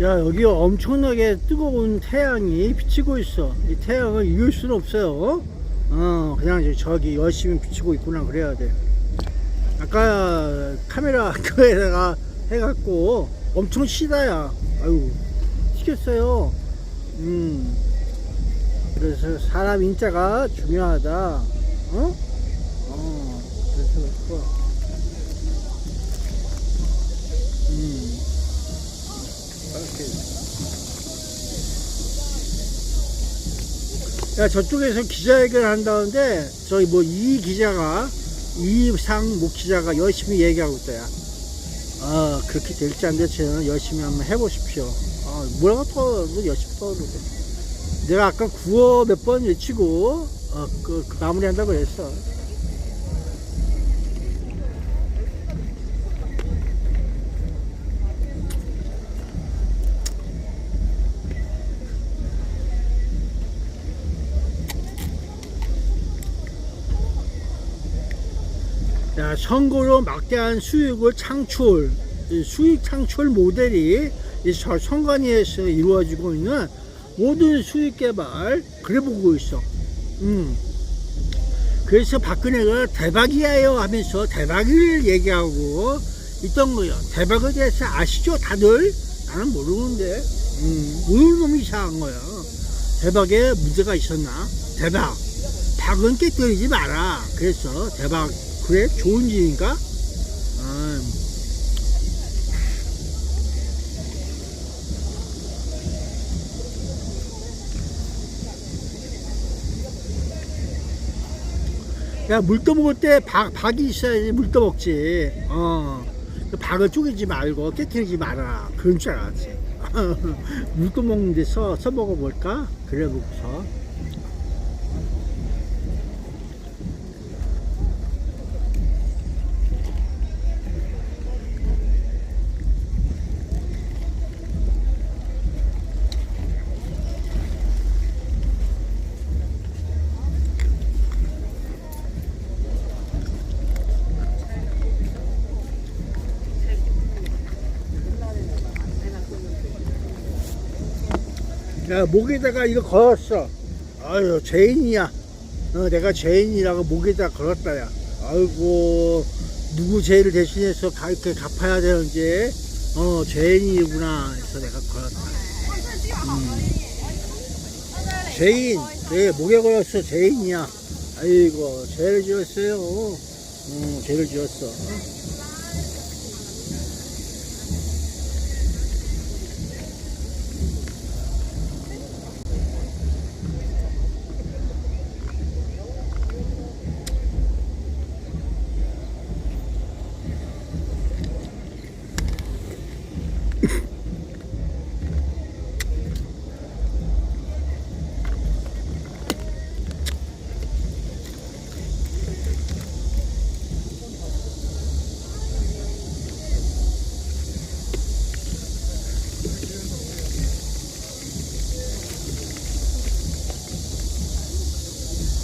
야, 여기 엄청나게 뜨거운 태양이 비치고 있어. 이 태양을 이길 수는 없어요. 그냥 저기 열심히 비치고 있구나 그래야 돼. 아까 카메라 그에다가 해갖고 엄청 시다야. 아유, 튀겼어요. 그래서 사람 인자가 중요하다. 그래서 야, 저쪽에서 기자회견을 한다는데 저기 뭐 이상목 기자가 열심히 얘기하고 있다야. 그렇게 될지 안 될지는 열심히 한번 해보십시오. 뭐라고 더 열심히 떠오르게. 내가 아까 구호 몇 번 외치고 마무리 한다고 그랬어. 자, 선거로 막대한 수익 창출 모델이 이 선관위에서 이루어지고 있는 모든 수익 개발 그래 보고 있어. 그래서 박근혜가 대박이에요 하면서 대박을 얘기하고 있던 거예요. 대박에 대해서 아시죠 다들? 나는 모르는데 모르는 놈이 이상한 거야. 대박에 문제가 있었나? 대박 박은 깨뜨리지 마라. 그래서 대박 그래? 좋은 일인가? 야, 물 떠먹을 때 박이 있어야지 물 떠먹지. 박을 쪼개지 말고 깨트리지 마라. 그런 줄 알았지. 물 떠먹는 데서 써먹어볼까? 그래 보고서. 야, 목에다가 이거 걸었어. 아유, 죄인이야. 내가 죄인이라고 목에다 걸었다, 야. 아이고, 누구 죄를 대신해서 이렇게 갚아야 되는지, 죄인이구나 해서 내가 걸었다. 죄인, 그래, 목에 걸었어, 죄인이야. 아이고, 죄를 지었어요. 죄를 지었어.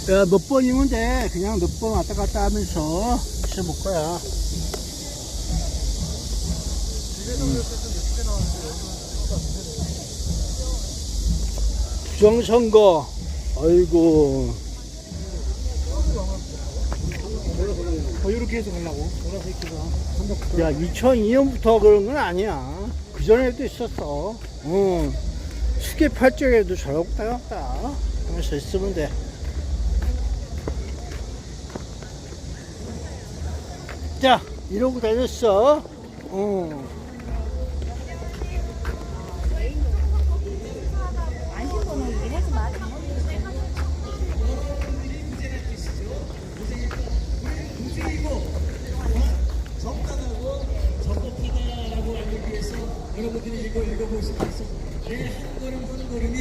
야, 몇 번이면 돼. 그냥 몇 번 왔다 갔다 하면서 있어볼 거야. 부정선거. 아이고. 이렇게 해서 가려고. 야, 2002년부터 그런 건 아니야. 그 전에도 있었어. 수계팔쪽에도 저러고 따갔다 하면서 있으면 돼. 자, 이러고 다녔어. 여러분들이 이거 읽어보시면서 내 한 걸음 한 걸음이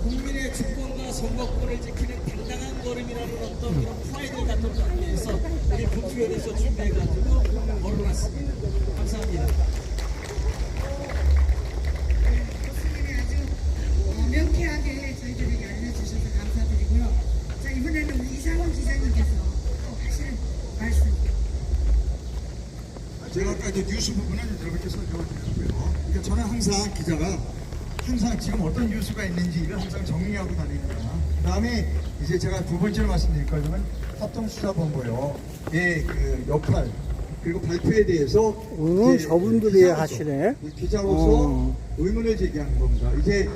국민의 주권과 선거권을 지키는 당당한 걸음이라는 어떤 그런 프라이드 같은 걸 하기 위해서 우리 분투연에서 준비해가지고 걸어놨습니다. 감사합니다. 교수님이 아주 명쾌하게 저희들에게 알려주셔서 감사드리고요. 자, 이번에는 우리 이상훈 기자님께서 또 하실 말씀. 제가 아까 이제 뉴스 부분은 여러분께 설명드렸고요. 그러니까 저는 항상 기자가 항상 지금 어떤 뉴스가 있는지를 항상 정리하고 다닙니다. 그 다음에 이제 제가 두 번째로 말씀드릴 거는 합동수사본부의 그 역할 그리고 발표에 대해서 이제 저분들이 기자로서, 하시네. 기자로서 의문을 제기하는 겁니다. 이제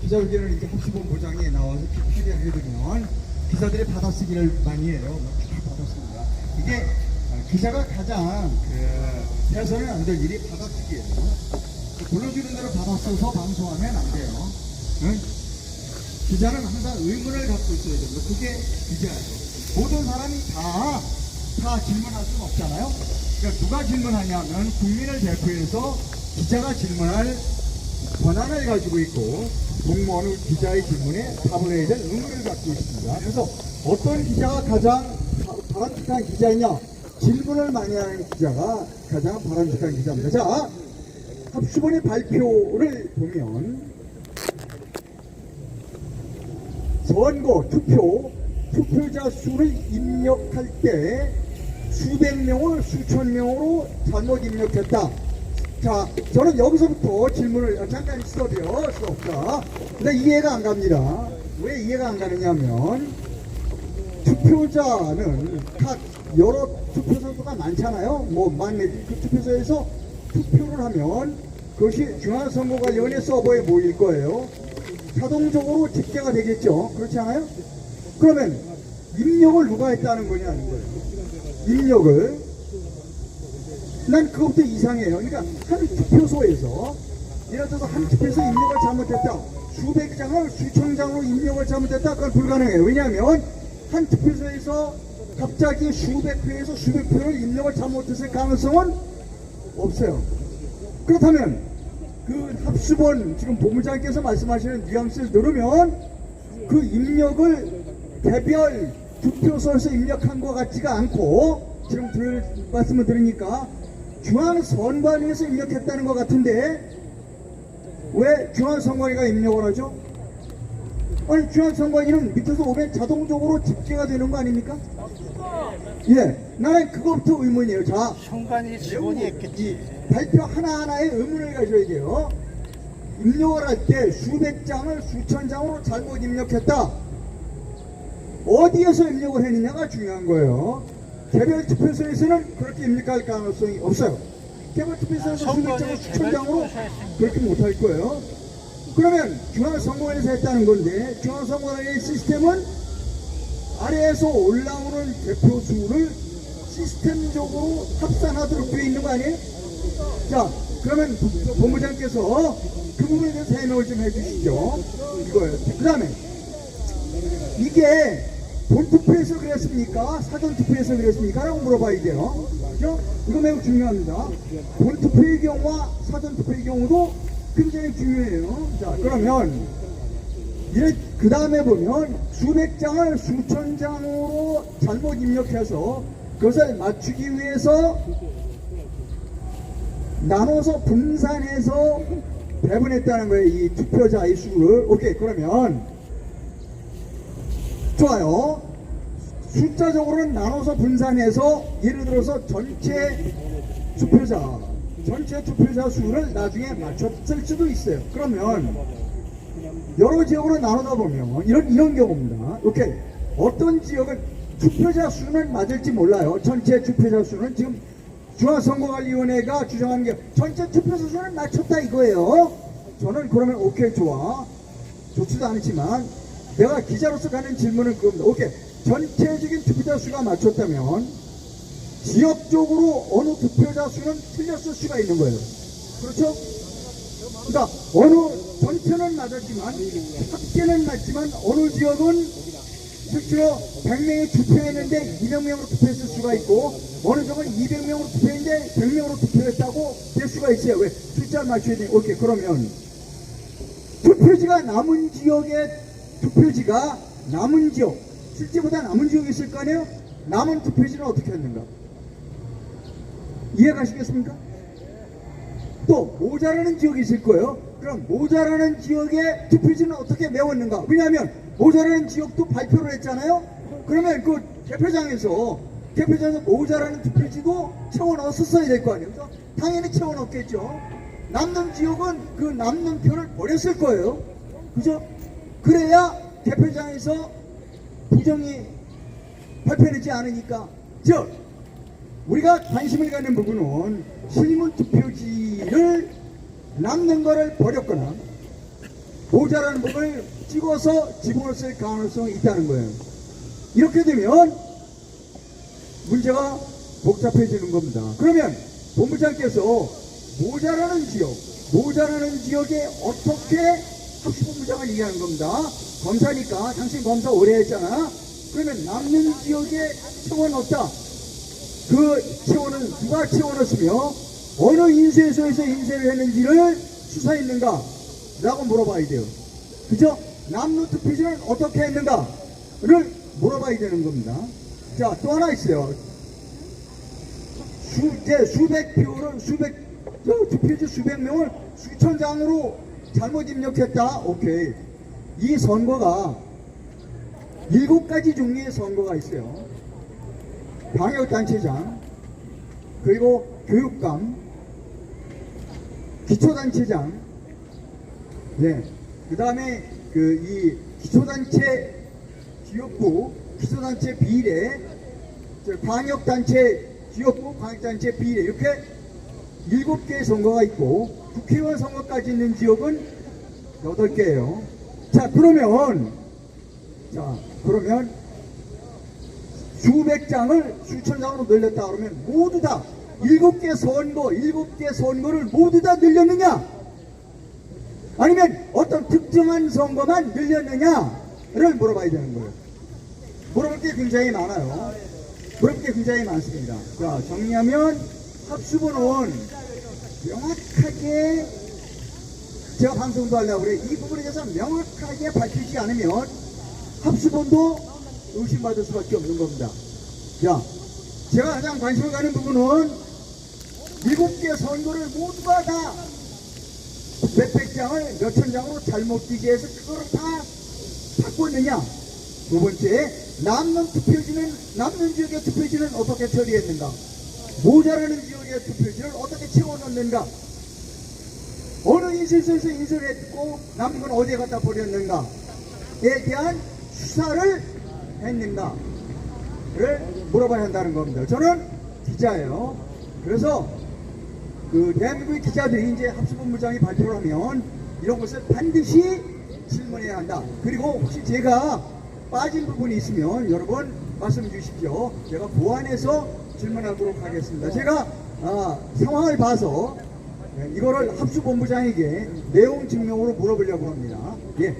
기자회견을 이렇게 합수본부장이 나와서 피드를 해드리면 기자들이 받아쓰기를 많이 해요. 받아씁니다. 이게 기자가 가장 해서는 안 될 일이 받아쓰기예요. 불러주는 대로 받아써서 방송하면 안 돼요. 응? 기자는 항상 의문을 갖고 있어야 됩니다. 그게 기자예요. 모든 사람이 다 질문할 수는 없잖아요. 그러니까 누가 질문하냐면 국민을 대표해서 기자가 질문할 권한을 가지고 있고 공무원은 기자의 질문에 답을 해야 될 의무를 갖고 있습니다. 그래서 어떤 기자가 가장 바람직한 기자이냐? 질문을 많이 하는 기자가 가장 바람직한 기자입니다. 자, 합수본의 발표를 보면 선거, 투표자 수를 입력할 때 수백 명을 수천 명으로 잘못 입력했다. 자, 저는 여기서부터 질문을 잠깐 스톱이요. 자, 근데 이해가 안 갑니다. 왜 이해가 안 가느냐면 투표자는 각 여러 투표소가 많잖아요. 뭐 만몇 그 투표소에서 투표를 하면 그것이 중앙선거관리위원회 서버에 모일 거예요. 자동적으로 집계가 되겠죠. 그렇지 않아요? 그러면 입력을 누가 했다는 거냐는 거예요. 입력을. 난 그것부터 이상해요. 그러니까 한 투표소에서 예를 들어서 한 투표소에서 입력을 잘못했다. 수백 장을 수천 장으로 입력을 잘못했다. 그건 불가능해요. 왜냐하면 한 투표소에서 갑자기 수백 회에서 수백 표를 입력을 잘못했을 가능성은 없어요. 그렇다면 그 합수본 지금 본부장께서 말씀하시는 뉘앙스를 들으면 그 입력을 개별 투표소에서 입력한 것 같지가 않고 지금 말씀을 들으니까 중앙선관위에서 입력했다는 것 같은데 왜 중앙선관위가 입력을 하죠? 아니 중앙선관위는 밑에서 오면 자동적으로 집계가 되는 거 아닙니까? 예, 나는 그것부터 의문이에요. 자, 선관위 직원이 했겠지. 발표 하나하나에 의문을 가져야 돼요. 입력을 할 때 수백 장을 수천 장으로 잘못 입력했다. 어디에서 입력을 했느냐가 중요한 거예요. 개별 투표소에서는 그렇게 입력할 가능성이 없어요. 개별 투표소에서 수백 장을 수천 장으로 그렇게 못할 거예요. 그러면 중앙선거관리에서 했다는 건데 중앙선거관리의 시스템은 아래에서 올라오는 대표수를 시스템적으로 합산하도록 되어 있는 거 아니에요? 자, 그러면 본부장께서 그 부분에 대해서 해명을 좀 해주시죠. 이거예요. 그 다음에 이게 본투표에서 그랬습니까? 사전투표에서 그랬습니까? 라고 물어봐야 돼요. 그죠? 이거 매우 중요합니다. 본투표의 경우와 사전투표의 경우도 굉장히 중요해요. 자, 그러면 그 다음에 보면 수백 장을 수천 장으로 잘못 입력해서 그것을 맞추기 위해서 나눠서 분산해서 배분했다는 거예요. 이 투표자의 수를. 오케이, 그러면 좋아요. 숫자적으로는 나눠서 분산해서 예를 들어서 전체 투표자 수를 나중에 맞췄을 수도 있어요. 그러면 여러 지역으로 나누다 보면 이런 경우입니다. 오케이, 어떤 지역은 투표자 수는 맞을지 몰라요. 전체 투표자 수는 지금 중앙선거관리위원회가 주장하는 게 전체 투표자 수는 맞췄다 이거예요. 저는 그러면 오케이, 좋지도 않지만 내가 기자로서 가는 질문은 그겁니다. 오케이, 전체적인 투표자 수가 맞췄다면 지역적으로 어느 투표자 수는 틀렸을 수가 있는 거예요. 그렇죠? 그러니까 전체는 맞았지만 합계는 맞지만 어느 지역은 실제로 100명이 투표했는데 200명으로 투표했을 수가 있고 어느 지역은 200명으로 투표했는데 100명으로 투표했다고 될 수가 있어요. 왜? 숫자를 맞춰야 돼. 오케이, 그러면 투표지가 남은 지역 실제보다 남은 지역이 있을 거 아니에요? 남은 투표지는 어떻게 했는가? 이해가시겠습니까? 또 모자라는 지역이 있을 거예요. 그럼 모자라는 지역의 투표지는 어떻게 메웠는가? 왜냐하면 모자라는 지역도 발표를 했잖아요. 그러면 그 개표장에서 대표자는 모자라는 투표지도 채워 넣었어야 될 거 아니에요. 그죠? 당연히 채워 넣었겠죠. 남는 지역은 그 남는 표를 버렸을 거예요. 그죠? 그래야 대표장에서 부정이 발표되지 않으니까. 즉, 우리가 관심을 갖는 부분은 실문 투표지를 남는 거를 버렸거나 모자라는 부분을 찍어서 집어넣을 가능성이 있다는 거예요. 이렇게 되면 문제가 복잡해지는 겁니다. 그러면 본부장께서 모자라는 지역에 어떻게 합수본부장을 얘기하는 겁니다. 검사니까 당신 검사 오래 했잖아. 그러면 남는 지역에 채워넣었다. 그 채워는 누가 채워넣었으며 어느 인쇄소에서 인쇄를 했는지를 수사했는가 라고 물어봐야 돼요. 그죠? 남는 투표지는 어떻게 했는가를 물어봐야 되는 겁니다. 자, 또 하나 있어요. 수백 표를 투표지 수백 명을 수천 장으로 잘못 입력했다. 오케이. 이 선거가 7가지 종류의 선거가 있어요. 방역단체장, 그리고 교육감, 기초단체장, 네. 그 다음에 이 기초단체 지역부, 기초단체 비례, 광역단체 지역부, 광역단체 비례, 이렇게 7개의 선거가 있고, 국회의원 선거까지 있는 지역은 8개예요. 자, 그러면 수백 장을 수천 장으로 늘렸다 그러면 모두 다 7개 선거를 모두 다 늘렸느냐? 아니면 어떤 특정한 선거만 늘렸느냐를 물어봐야 되는 거예요. 물어볼 게 굉장히 많아요. 물어볼 게 굉장히 많습니다. 자, 정리하면 합수본은 명확하게 제가 방송도 하려고 그래. 이 부분에 대해서 명확하게 밝히지 않으면 합수본도 의심받을 수밖에 없는 겁니다. 자, 제가 가장 관심을 가는 부분은 7개 선거를 모두가 다 몇백 장을 몇천 장으로 잘못 기재해서 그거를 다 바꿨느냐. 두 번째, 남는 지역의 투표지는 어떻게 처리했는가. 모자라는 지역의 투표지를 어떻게 채워넣는가. 어느 인쇄소에서 인쇄를 했고 남은 건 어디에 갖다 버렸는가에 대한 수사를 했는가를 물어봐야 한다는 겁니다. 저는 기자예요. 그래서 대한민국의 기자들이 이제 합수본부장이 발표를 하면 이런 것을 반드시 질문해야 한다. 그리고 혹시 제가 빠진 부분이 있으면 여러분 말씀 주십시오. 제가 보완해서 질문하도록 하겠습니다. 제가 상황을 봐서 이거를 합수본부장에게 내용 증명으로 물어보려고 합니다. 예,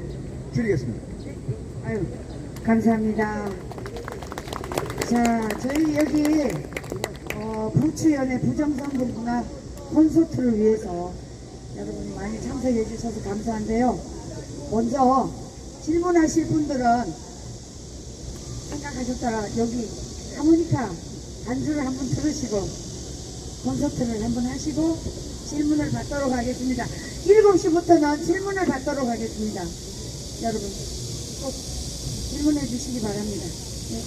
줄이겠습니다. 아유, 감사합니다. 자, 저희 여기 부추연의 부정선거문화 콘서트를 위해서 여러분 많이 참석해 주셔서 감사한데요. 먼저 질문하실 분들은 생각하셨다가 여기 하모니카 반주를 한번 들으시고 콘서트를 한번 하시고 질문을 받도록 하겠습니다. 7시부터는 질문을 받도록 하겠습니다. 여러분 꼭 질문해 주시기 바랍니다. 네.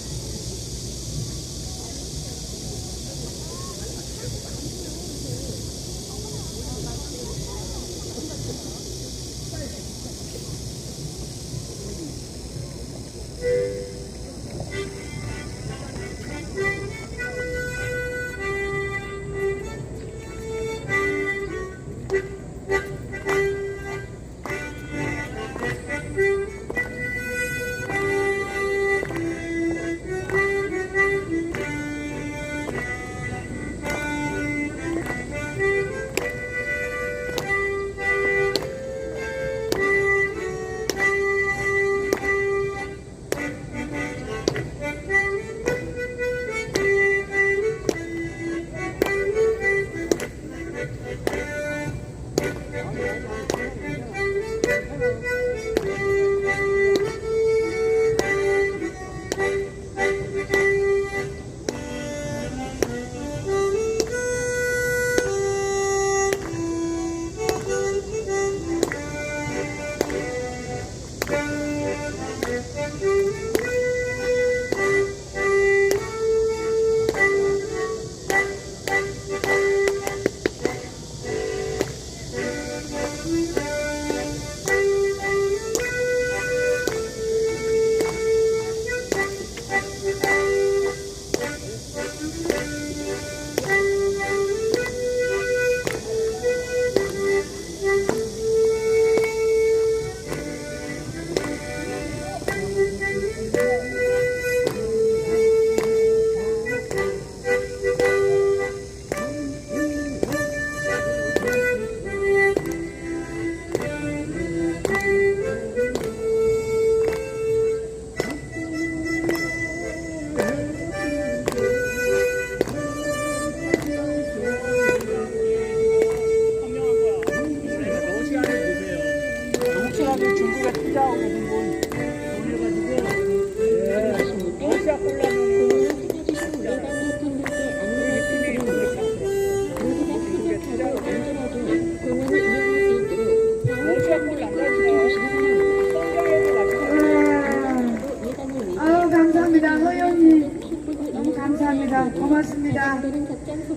감사합니다. 고맙습니다.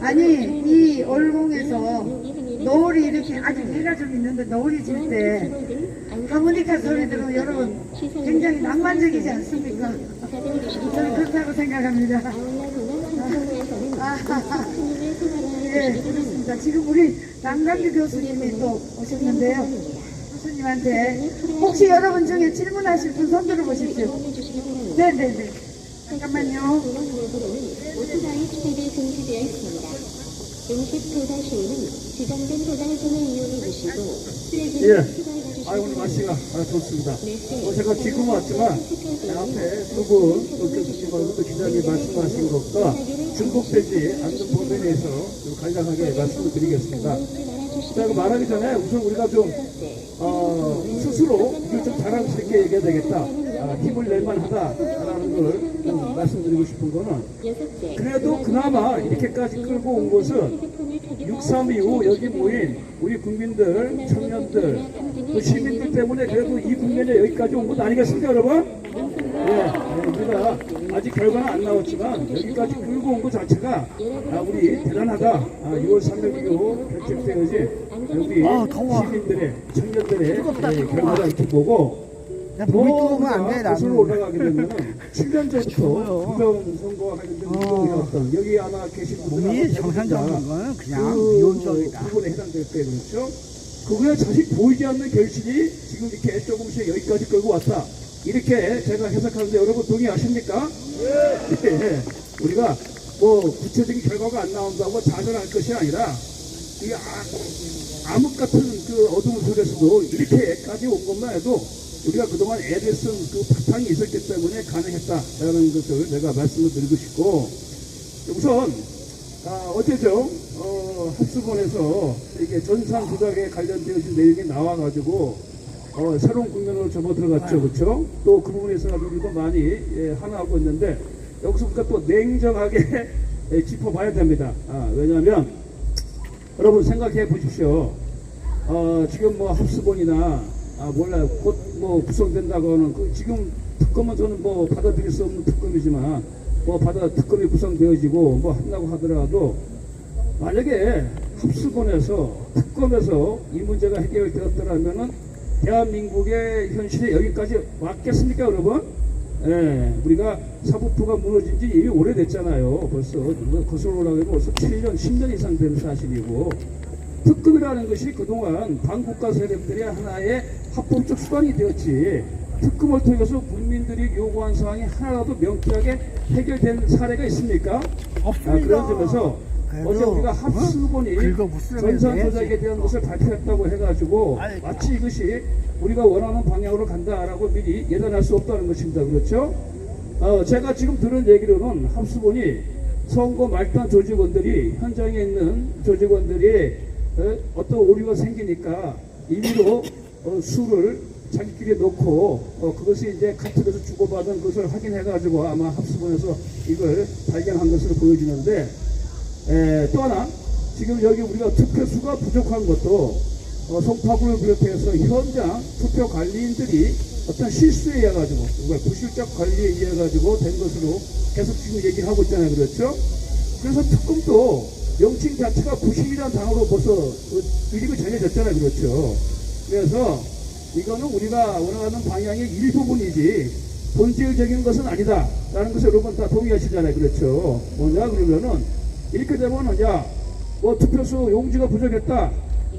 아니, 이 올공에서 노을이 이렇게 아직 해가 좀 있는데 노을이 질 때 하모니카 소리 들으면 여러분 굉장히 낭만적이지 않습니까? 저는 그렇다고 생각합니다. 예, 그렇습니다. 지금 우리 남강규 교수님이 또 오셨는데요. 교수님한테 혹시 여러분 중에 질문하실 분 손 들어보십시오. 네네네. 잠깐만요. 오토바이 투입이 금지되어 있습니다. 음식 배달 시에는 지정된 배달점을 이용해 주시고 쓰레기를 예. 투과해 오늘 날씨가 좋습니다. 주시고 제가 지금 왔지만 앞에 두분 교수님하고 또 기자님 말씀하신 것과 중복되지 않는 부분에 대해서 좀 간략하게 말씀을 드리겠습니다. 자, 그 말하기 전에 우선 우리가 좀 스스로 이걸 좀 자랑스럽게 얘기해야 되겠다. 힘을 낼만 하다라는 걸 좀 말씀드리고 싶은 거는 그래도 그나마 이렇게까지 끌고 온 것은 6.3 이후 여기 모인 우리 국민들, 청년들, 또 시민들 때문에 그래도 이 국면에 여기까지 온 것 아니겠습니까, 여러분? 예, 우리가 아직 결과는 안 나왔지만 여기까지 끌고 온 것 자체가 우리 대단하다. 6월 3일 이후 결집되어진 여기 시민들의, 청년들의 결과를 이렇게 보고 야, 몸이 뜨거우면 안 돼, 것으로 나는. 올라가게 되면 7년 전부터 부정선거와 관련된 운동이었던 여기 아마 계신 분들 몸이 정상적인 건 그냥 미온적이다. 부분에 해당될 때 그렇죠. 그거에 사실 보이지 않는 결실이 지금 이렇게 조금씩 여기까지 끌고 왔다. 이렇게 제가 해석하는데 여러분 동의하십니까? 네. 우리가 뭐 구체적인 결과가 안 나온다고 좌절할 것이 아니라 이 암흑 같은 그 어두운 속에서도 이렇게까지 온 것만 해도 우리가 그동안 애를 쓴 그 바탕이 있었기 때문에 가능했다라는 것을 내가 말씀을 드리고 싶고, 우선 어제죠 합수본에서 이게 전산 조작에 관련되어진 내용이 나와가지고 새로운 국면으로 접어 들어갔죠, 그렇죠? 또 그 부분에서 우리도 많이 하나하고 있는데 여기서부터 또 냉정하게 짚어봐야 됩니다. 왜냐하면 여러분 생각해 보십시오. 지금 뭐 합수본이나 몰라요. 곧 뭐 구성된다고 하는 지금 특검은 저는 뭐 받아들일 수 없는 특검이지만 특검이 구성되어지고 뭐 한다고 하더라도 만약에 합수본에서 특검에서 이 문제가 해결되었더라면은 대한민국의 현실에 여기까지 왔겠습니까, 여러분? 예, 우리가 사법부가 무너진 지 이미 오래됐잖아요. 벌써 거슬러 올라가면 벌써 7년, 10년 이상 된 사실이고, 특검이라는 것이 그동안 반국가 세력들의 하나의 합법적 수단이 되었지, 특검을 통해서 국민들이 요구한 사항이 하나라도 명쾌하게 해결된 사례가 있습니까? 없습니다. 그런 점에서 어제 우리가 합수본이 전산 조작에 대한 것을 발표했다고 해가지고 마치 이것이 우리가 원하는 방향으로 간다라고 미리 예단할 수 없다는 것입니다. 그렇죠? 제가 지금 들은 얘기로는 합수본이 선거 말단 조직원들이 현장에 있는 조직원들이 어떤 오류가 생기니까 임의로 수를 자기끼리 놓고 그것이 이제 카톡에서 주고받은 것을 확인해가지고 아마 합수본에서 이걸 발견한 것으로 보여지는데, 또 하나 지금 여기 우리가 투표수가 부족한 것도 송파구를 비롯해서 현장 투표 관리인들이 어떤 실수에 의해 가지고 부실적 관리에 의해 가지고 된 것으로 계속 지금 얘기를 하고 있잖아요, 그렇죠? 그래서 특검도 명칭 자체가 부실이라는 단어로 벌써 이름이 정해졌잖아요, 그렇죠? 그래서 이거는 우리가 원하는 방향의 일부분이지 본질적인 것은 아니다라는 것을 여러분 다 동의하시잖아요, 그렇죠? 뭐냐 그러면은 이렇게 되면 뭐 투표수 용지가 부족했다,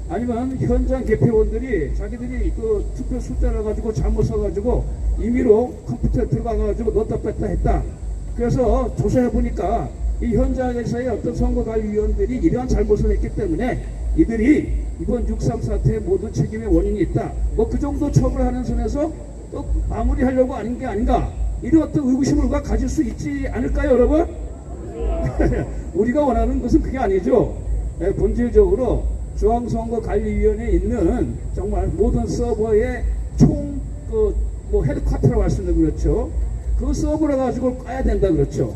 아니면 현장 개표원들이 자기들이 그 투표 숫자를 가지고 잘못 써가지고 임의로 컴퓨터에 들어가가지고 넣었다 뺐다 했다. 그래서 조사해 보니까 이 현장에서의 어떤 선거관리위원들이 이러한 잘못을 했기 때문에 이들이 이번 6.3 사태의 모든 책임의 원인이 있다. 뭐 그 정도 처벌하는 선에서 또 마무리하려고 아닌 게 아닌가. 이런 어떤 의구심을 우리가 가질 수 있지 않을까요, 여러분? 우리가 원하는 것은 그게 아니죠. 본질적으로 중앙선거관리위원회에 있는 정말 모든 서버의 뭐 헤드쿼터라고 할 수 있는, 그렇죠. 그 서버를 가지고 까야 된다, 그렇죠.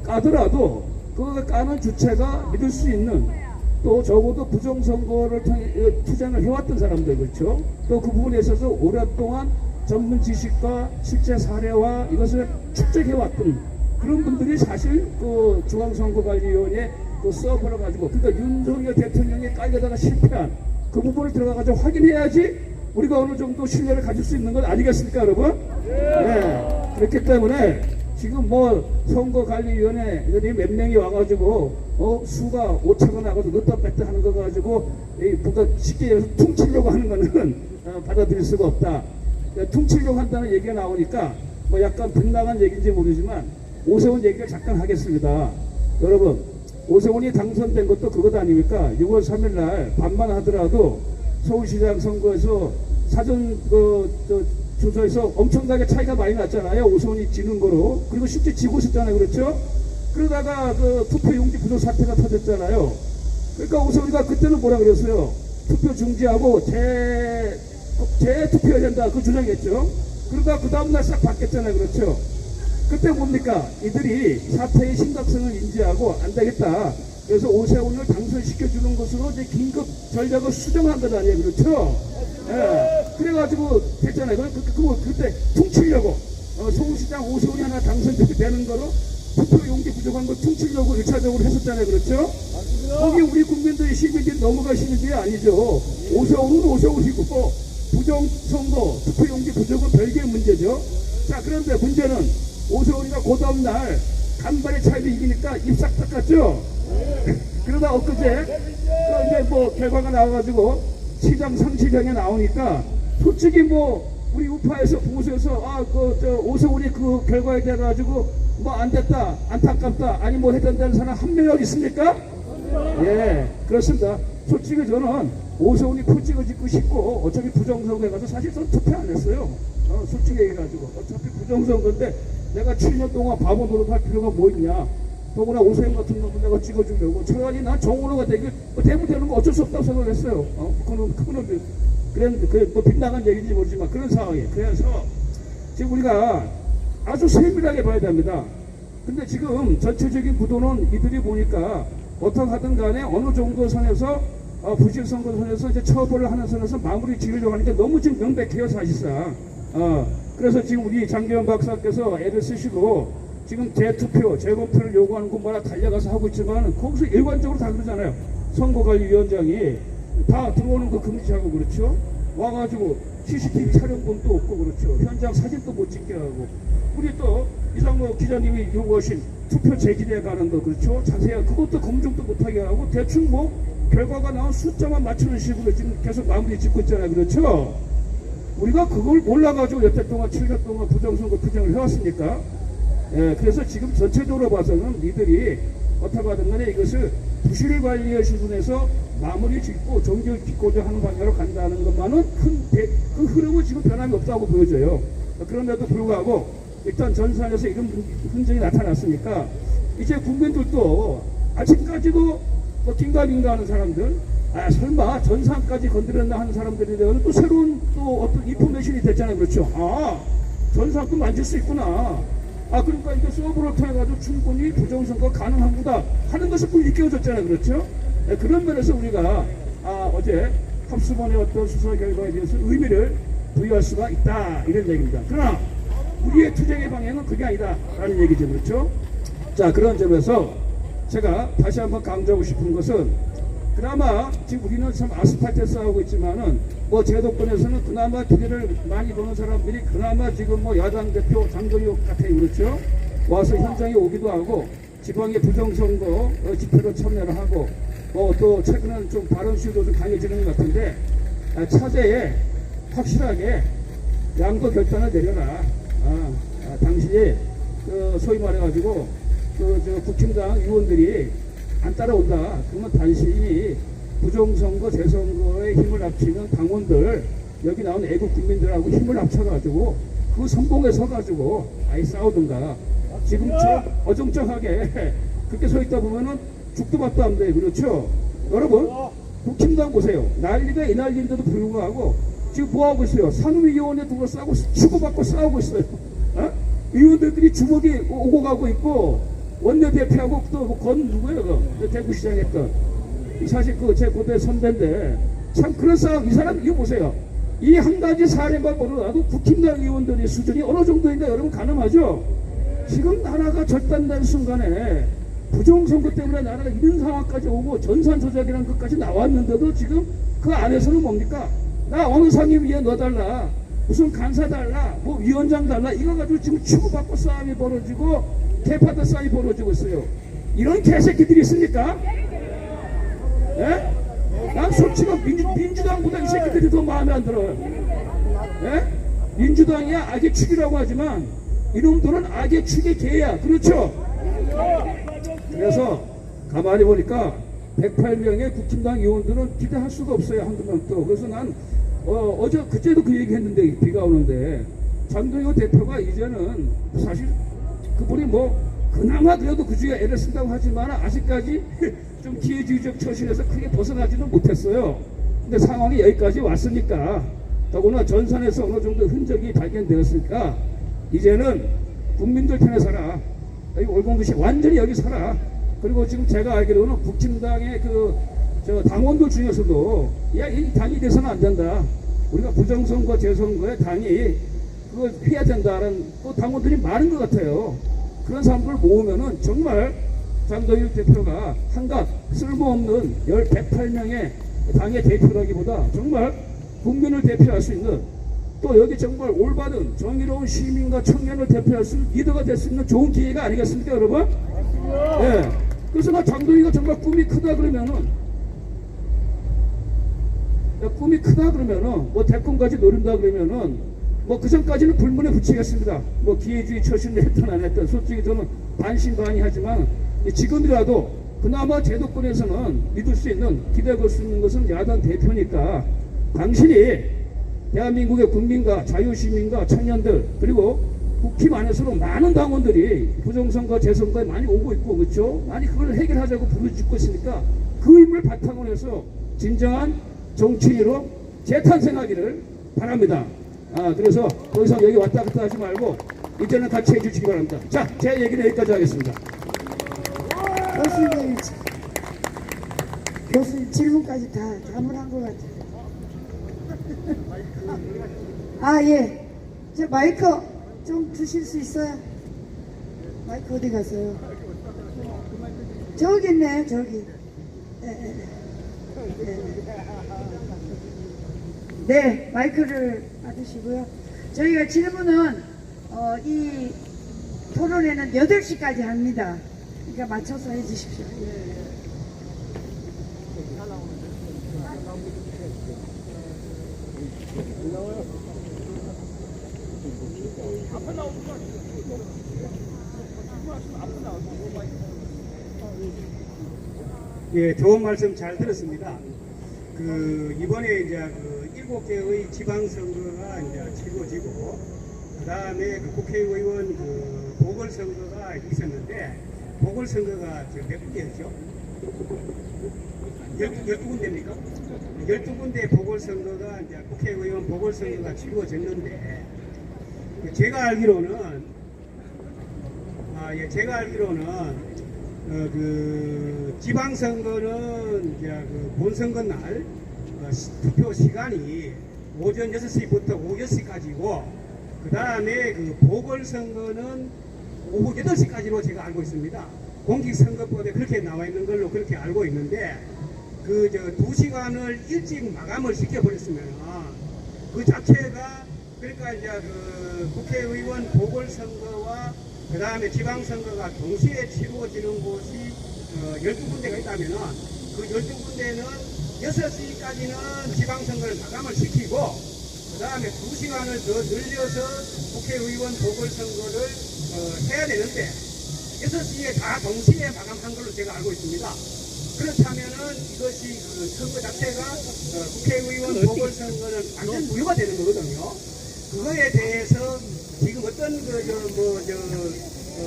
까더라도 그거 까는 주체가 믿을 수 있는, 또 적어도 부정선거를 통해 투쟁을 해왔던 사람들, 그렇죠. 또 그 부분에 있어서 오랫동안 전문 지식과 실제 사례와 이것을 축적해왔던 그런 분들이 사실 그 중앙선거관리위원회 그 서버를 가지고, 그러니까 윤석열 대통령이 깔려다가 실패한 그 부분을 들어가가지고 확인해야지 우리가 어느 정도 신뢰를 가질 수 있는 건 아니겠습니까, 여러분? 네. 그렇기 때문에 지금 뭐 선거관리위원회들이 몇 명이 와가지고 수가 오차가 나가서 넣다 뺐다 하는 거 가지고 뭔가 쉽게 얘기해서 퉁치려고 하는 거는 받아들일 수가 없다. 그러니까 퉁치려고 한다는 얘기가 나오니까 뭐 약간 빗나간 얘기인지 모르지만 오세훈 얘기를 잠깐 하겠습니다. 여러분, 오세훈이 당선된 것도 그것 아닙니까? 6월 3일 날 반만 하더라도 서울시장 선거에서 사전 조사에서 엄청나게 차이가 많이 났잖아요. 오세훈이 지는 거로. 그리고 실제 지고 있었잖아요. 그렇죠? 그러다가 그 투표 용지 부족 사태가 터졌잖아요. 그러니까 오세훈이가 그때는 뭐라 그랬어요? 투표 중지하고 재투표해야 된다. 그 주장했죠. 그러다 그 다음날 싹 바뀌었잖아요. 그렇죠? 그때 뭡니까? 이들이 사태의 심각성을 인지하고 안 되겠다. 그래서 오세훈을 당선시켜주는 것으로 이제 긴급 전략을 수정한 것 아니에요. 그렇죠? 예. 그래가지고 됐잖아요. 그때 퉁치려고 서울시장 오세훈이 하나 당선되는 거로 투표 용지 부족한 거 퉁치려고 1차적으로 했었잖아요. 그렇죠? 거기 우리 국민들이 시민들이 넘어가시는 게 아니죠. 오세훈은 오세훈이고 부정선거 투표 용지 부족은 별개의 문제죠. 자, 그런데 문제는 오세훈이가 그 다음날 간발의 차이로 이기니까 입싹 닦았죠. 그러다 엊그제 이제 뭐 결과가 나와가지고 시장 상시장에 나오니까 솔직히 뭐 우리 우파에서 보수에서 오세훈이 그 결과에 대해 가지고 뭐 안 됐다, 안타깝다, 아니 뭐 해단다는 사람 한 명이 있습니까? 예, 그렇습니다. 솔직히 저는 오세훈이 풀 찍어짓고 싶고 어차피 부정선거에 가서 사실 저는 투표 안 했어요. 솔직히 얘기해가지고 어차피 부정선거인데 내가 7년 동안 바보 노릇할 필요가 뭐 있냐. 더구나 오세훈 같은 놈을 내가 찍어주려고. 차라리 난 정원호가 되면 되는 거 어쩔 수 없다고 생각했어요. 그건 뭐 빗나간 얘기인지 모르지만 그런 상황이에요. 그래서 지금 우리가 아주 세밀하게 봐야 됩니다. 근데 지금 전체적인 구도는 이들이 보니까 어떻게 하든 간에 어느 정도 선에서 부실선거 선에서 이제 처벌을 하는 선에서 마무리 지으려고 하니까 너무 지금 명백해요, 사실상. 그래서 지금 우리 장기현 박사께서 애를 쓰시고 지금 재투표, 재검표를 요구하는 곳마다 달려가서 하고 있지만 거기서 일관적으로 다 그러잖아요. 선거관리위원장이 다 들어오는 거 금지하고 그렇죠. 와가지고 CCTV 촬영본도 없고 그렇죠. 현장 사진도 못 찍게 하고 우리 또 이상모 기자님이 요구하신 투표 재기대에 가는 거 그렇죠. 자세한 그것도 검증도 못하게 하고 대충 뭐 결과가 나온 숫자만 맞추는 식으로 지금 계속 마무리 짓고 있잖아요. 그렇죠. 우리가 그걸 몰라가지고 여태 동안 7년 동안 부정선거 투쟁을 해왔으니까. 예, 그래서 지금 전체적으로 봐서는 니들이 어떻게 하든 간에 이것을 부실관리의 수준에서 마무리 짓고 정기를 짓고자 하는 방향으로 간다는 것만은 그 흐름은 지금 변함이 없다고 보여져요. 그런데도 불구하고 일단 전선에서 이런 흔적이 나타났으니까 이제 국민들도 아직까지도 뭐 긴가민가 하는 사람들 설마 전산까지 건드렸나 하는 사람들에 대해서 또 새로운 또 어떤 인포메이션이 됐잖아요. 그렇죠. 전산도 만질 수 있구나. 그러니까 이게 서버를 통해가지고 충분히 부정선거 가능합니다 하는 것을 또 일깨워줬잖아요. 그렇죠? 그런 면에서 우리가 어제 합수본의 어떤 수사 결과에 대해서 의미를 부여할 수가 있다 이런 얘기입니다. 그러나 우리의 투쟁의 방향은 그게 아니다라는 얘기죠. 그렇죠? 자, 그런 점에서 제가 다시 한번 강조하고 싶은 것은 그나마 지금 우리는 참 아스팔트에 싸우고 있지만은 뭐 제도권에서는 그나마 기회를 많이 보는 사람들이 그나마 지금 뭐 야당 대표 장동혁 같아요. 그렇죠? 와서 현장에 오기도 하고 지방의 부정선거 집회로 참여를 하고 뭐 또 최근에는 좀 발언 수요도 좀 강해지는 것 같은데 차제에 확실하게 양도 결단을 내려라. 당시에 소위 말해가지고 국힘당 의원들이 안 따라온다. 그러면 단순히 부정선거, 재선거에 힘을 합치는 당원들, 여기 나온 애국 국민들하고 힘을 합쳐가지고 그 선봉에 서가지고 아예 싸우든가. 지금처럼 어정쩡하게 그렇게 서 있다 보면은 죽도 밥도 안 돼요. 그렇죠? 여러분, 국힘당 보세요. 난리가 이 난리인데도 불구하고 지금 뭐 하고 있어요? 산후위원회 둘러싸고 주고받고 싸우고 있어요. 의원들끼리 주먹이 오고 가고 있고 원내대표하고 또 건 누구예요? 대구시장 했던 사실 제 고대 선배인데 참 그런 싸움. 이 사람 이거 보세요. 이 한 가지 사례만 보더라도 국힘당 의원들의 수준이 어느 정도인가 여러분 가늠하죠? 지금 나라가 절단된 순간에 부정선거 때문에 나라가 이런 상황까지 오고 전산 조작이라는 것까지 나왔는데도 지금 그 안에서는 뭡니까? 나 어느 상임 위에 넣어달라, 무슨 간사 달라, 뭐 위원장 달라, 이거 가지고 지금 치고받고 싸움이 벌어지고 개파도 싸움이 벌어지고 있어요. 이런 개새끼들이 있습니까? 예? 난 솔직히 민주당보다 이 새끼들이 더 마음에 안 들어요. 예? 민주당이야 악의 축이라고 하지만 이놈들은 악의 축의 개야. 그렇죠? 그래서 가만히 보니까 108명의 국힘당 의원들은 기대할 수가 없어요. 한두 명도. 그래서 난 어제 그제도 그 얘기 했는데, 비가 오는데 장동혁 대표가 이제는 사실 그분이 뭐 그나마 그래도 그 중에 애를 쓴다고 하지만 아직까지 좀 기회주의적 처신에서 크게 벗어나지는 못했어요. 근데 상황이 여기까지 왔으니까, 더구나 전선에서 어느 정도 흔적이 발견되었으니까 이제는 국민들 편에 살아. 여기 올공도시 완전히 여기 살아. 그리고 지금 제가 알기로는 국힘당의 저 당원들 중에서도 야, 이 당이 돼서는 안 된다, 우리가 부정선거 재선거에 당이 그거 해야 된다는 또 당원들이 많은 것 같아요. 그런 사람들 모으면은 정말 장동혁 대표가 한갓 쓸모없는 108명의 당의 대표라기보다 정말 국민을 대표할 수 있는, 또 여기 정말 올바른 정의로운 시민과 청년을 대표할 수 있는 리더가 될 수 있는 좋은 기회가 아니겠습니까, 여러분? 예. 그래서 나 장동혁이가 정말 꿈이 크다 그러면은, 꿈이 크다 그러면은, 뭐 대권까지 노린다 그러면은, 뭐 그전까지는 불문에 붙이겠습니다. 뭐 기회주의 처신을 했든 안 했든 솔직히 저는 반신반의하지만 지금이라도 그나마 제도권에서는 믿을 수 있는, 기대 걸 수 있는 것은 야당 대표니까 당신이 대한민국의 국민과 자유시민과 청년들, 그리고 국힘 안에서도 많은 당원들이 부정선거 재선거에 많이 오고 있고, 그렇죠? 많이 그걸 해결하자고 부르짖고 있으니까 그 힘을 바탕으로 해서 진정한 정치인으로 재탄생하기를 바랍니다. 그래서 더 이상 여기 왔다 갔다 하지 말고 이제는 같이 해주시기 바랍니다. 자, 제 얘기는 여기까지 하겠습니다. 교수님 질문까지 다 자문한 것 같아요. 예. 저 마이크 좀 주실 수 있어요? 마이크 어디 갔어요? 저기 있네, 저기. 네, 마이크를 받으시고요. 저희가 질문은 이 토론회는 8시까지 합니다. 그러니까 맞춰서 해주십시오. 예, 좋은 말씀 잘 들었습니다. 이번에 이제 7개의 지방선거가 이제 치러지고, 그 다음에 국회의원 보궐선거가 있었는데, 보궐선거가 몇 군데였죠? 12군데입니까? 12군데 보궐선거가 이제 국회의원 보궐선거가 치러졌는데, 제가 알기로는 지방선거는 이제 본선거 날 투표 시간이 오전 6시부터 오후 6시까지고, 그 다음에 보궐선거는 오후 8시까지로 제가 알고 있습니다. 공직선거법에 그렇게 나와 있는 걸로 그렇게 알고 있는데, 2시간을 일찍 마감을 시켜버렸으면 그 자체가, 그러니까 이제 국회의원 보궐선거와 그 다음에 지방선거가 동시에 치루어지는 곳이 12군데가 있다면은, 그 12군데는 6시까지는 지방선거를 마감을 시키고, 그 다음에 2시간을 더 늘려서 국회의원 보궐선거를 해야 되는데, 6시에 다 동시에 마감한 걸로 제가 알고 있습니다. 그렇다면은 이것이 선거 자체가 국회의원 보궐선거는 완전 무효가 되는 거거든요. 그거에 대해서 지금 어떤